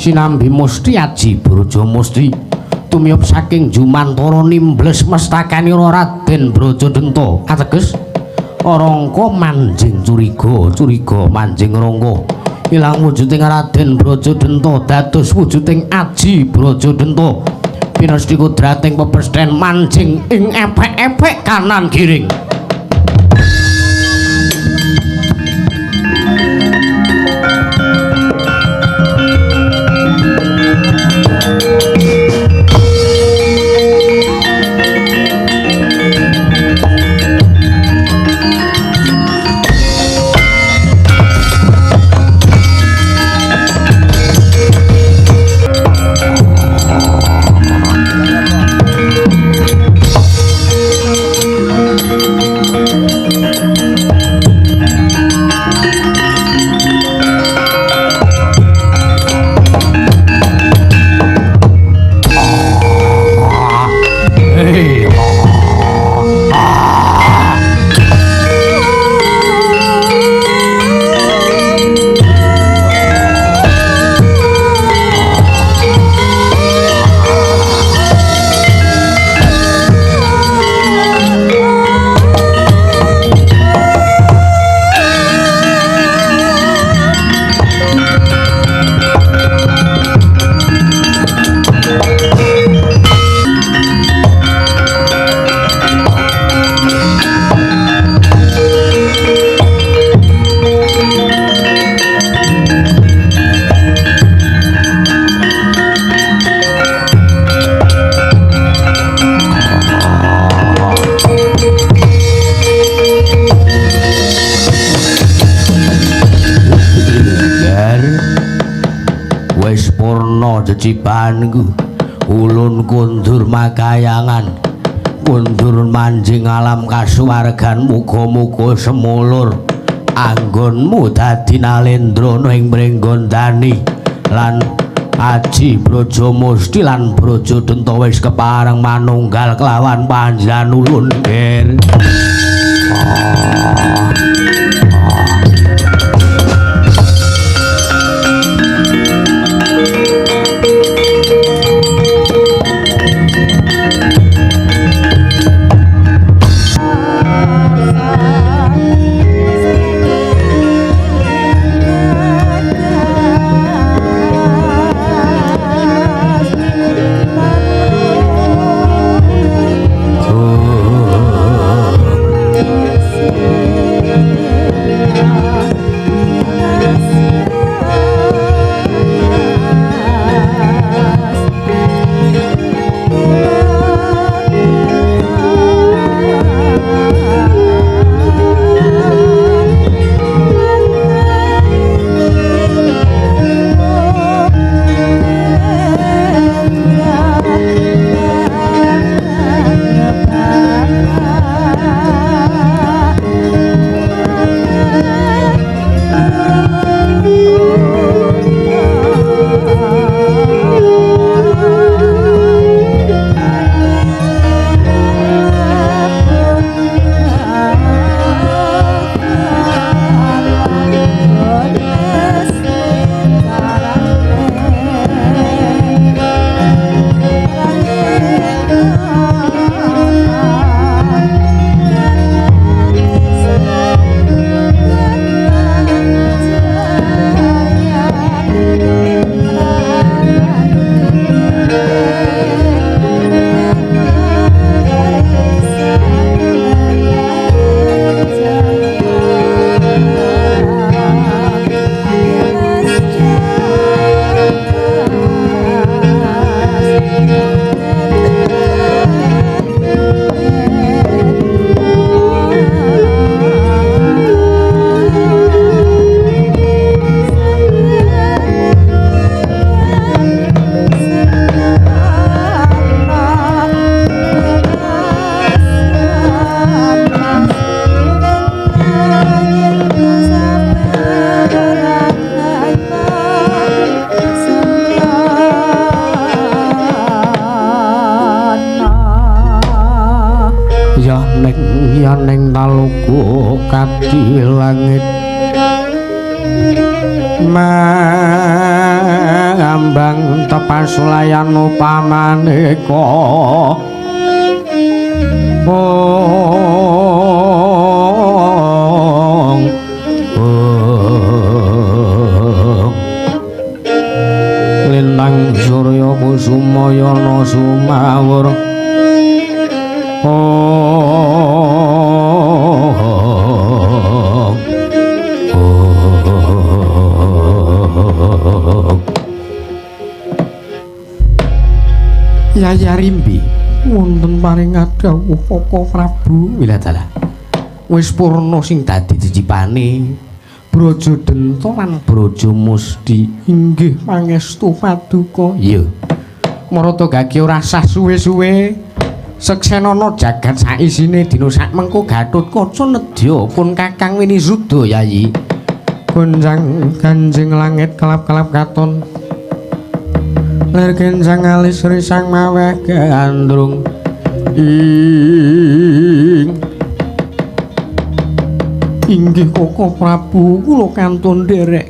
sinambi Musti Aji Brajamusti tumiyup saking Jumantara nimbles mestakanira Raden Brajadenta ateges rangka manjing curiga manjing rangka ilang wujuding Raden Brajadenta dados wujuding Aji Brajadenta pinasti kodrating pepesten manjing ing epek-epek kanan kiring. Jecipanku ulun kundur makayangan kundur manjing alam kasuwargan muga-muga semulur anggonmu dadi nalendrana ing mringgondani lan Aji Brajamusti lan Brajadenta wis kepareng manunggal kelawan panjenengan ulun, Ger. di langit mangambang tepas layan upamaneka lintang surya kusumayana sumawur Yaya Rimbi wonten paringat dawuh Koko Prabu Wiladala wis purna sing dadi cicipane Braja Denta lan Braja Musti inggih pangestu paduka iya marata gage ora sah suwe-suwe seksenana jagat saisine dina sak mengko Gatotkaca nedya pun Kakang Winisuda Yayi gonjang ganjing langit kelap-kelap katon ler genjang alis risang maweh gandrung inggih Koko Prabu kula kantun nderek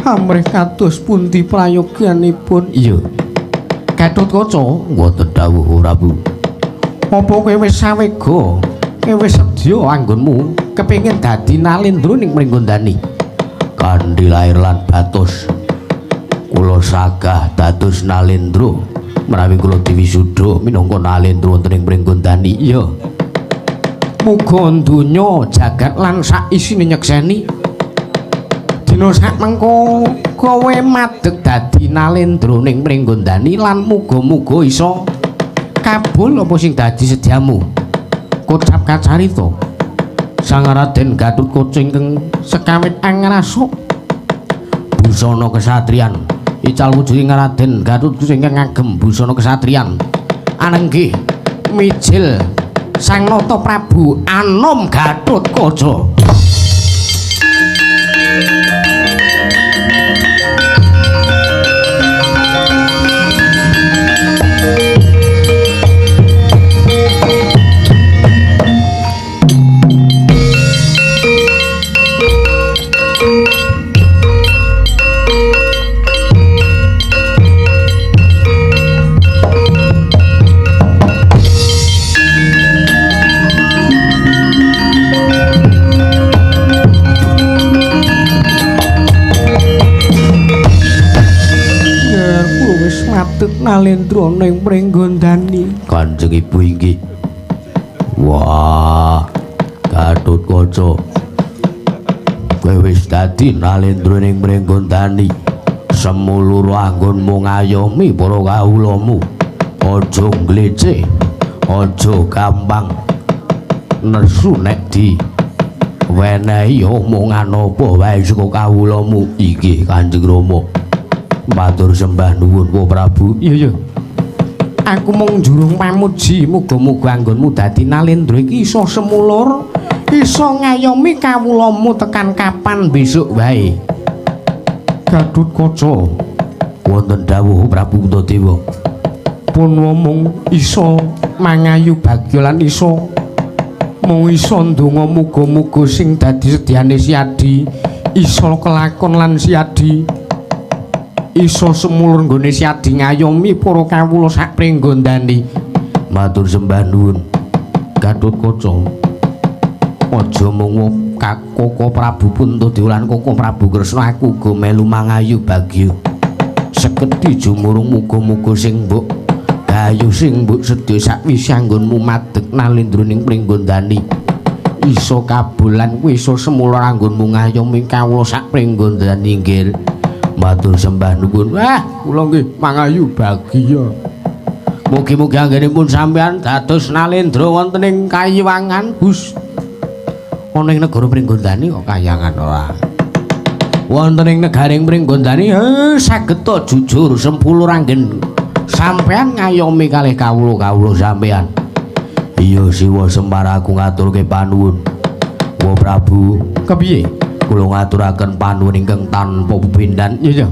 amrih kados pundi prayoganipun iya Gatotkaca wonten dawuh Prabu apa kowe wis sawega kowe wis sedya anggonmu kepengin dadi Nalendra ning Pringgondani kanthi lair lan batos kula sagah dados Nalendra menawi kula diwisuda minangka Nalendra wonten ing Pringgondani iya muga donya jagat lan sak isine nyekseni dina sak mengko kowe madeg dadi Nalendra ning Pringgondani lan muga-muga iso kabul apa sing dadi sediamu kocap kacarita Sang Raden Gatotkaca ingkang sekawit angrasa busana kesatriyan ical wujuding Raden Gatotkaca ingkang ngagem busana kesatriyan anenggih mijil Sang Nata Prabu Anom Gatotkaca Nalendra ning Pringgondani Kanjeng Ibu inggih wah Gatotkaca kowe wis dadi Nalendra ning Pringgondani semulur anggonmu ngayomi para kawulamu aja ngleceh aja gampang nesu nek di wenehi omongan apa wae saka kawulamu inggih Kanjeng Rama matur sembah nuwun Po Prabu iya aku mung njurung pamuji muga-muga anggonmu dadi Nalendra iki iso semulur iso ngayomi kawulamu tekan kapan besok wae Gatotkaca wonten dawuh Prabu Kuntadewa pun mung iso mangayu bagya lan iso mung iso ndonga muga-muga sing dadi sedyane Siadi iso kelakon lan Siadi iso semulur nggone Siadi ngayomi para kawula sak Pringgondani matur sembah nuwun Gatotkaca aja mung Koko Prabu Puntadewa lan Koko Prabu Kresna aku uga melu mangayu bagya seketi jumurung muga-muga sing mbok gayu sing mbok sedya sakwise anggonmu madeg Nalendra ning Pringgondani iso kabulan kuwi iso semulur anggonmu ngayomi kawula sak Pringgondani nggih matur sembah nuwun wah kula nggih mangayu bagya mugi-mugi anggenipun sampeyan dados Nalendra wonten ing Kayiwangan Gus ana ing negara Pringgondani kok Kayangan ora wonten ing negaring Pringgondani saged to jujur sempulur anggen sampeyan ngayomi kalih kawula-kawula sampeyan iya Siwa Semar aku ngaturke panuwun Wa Prabu kepiye kula ngaturaken panuwun ingkang tanpa pepindhan iya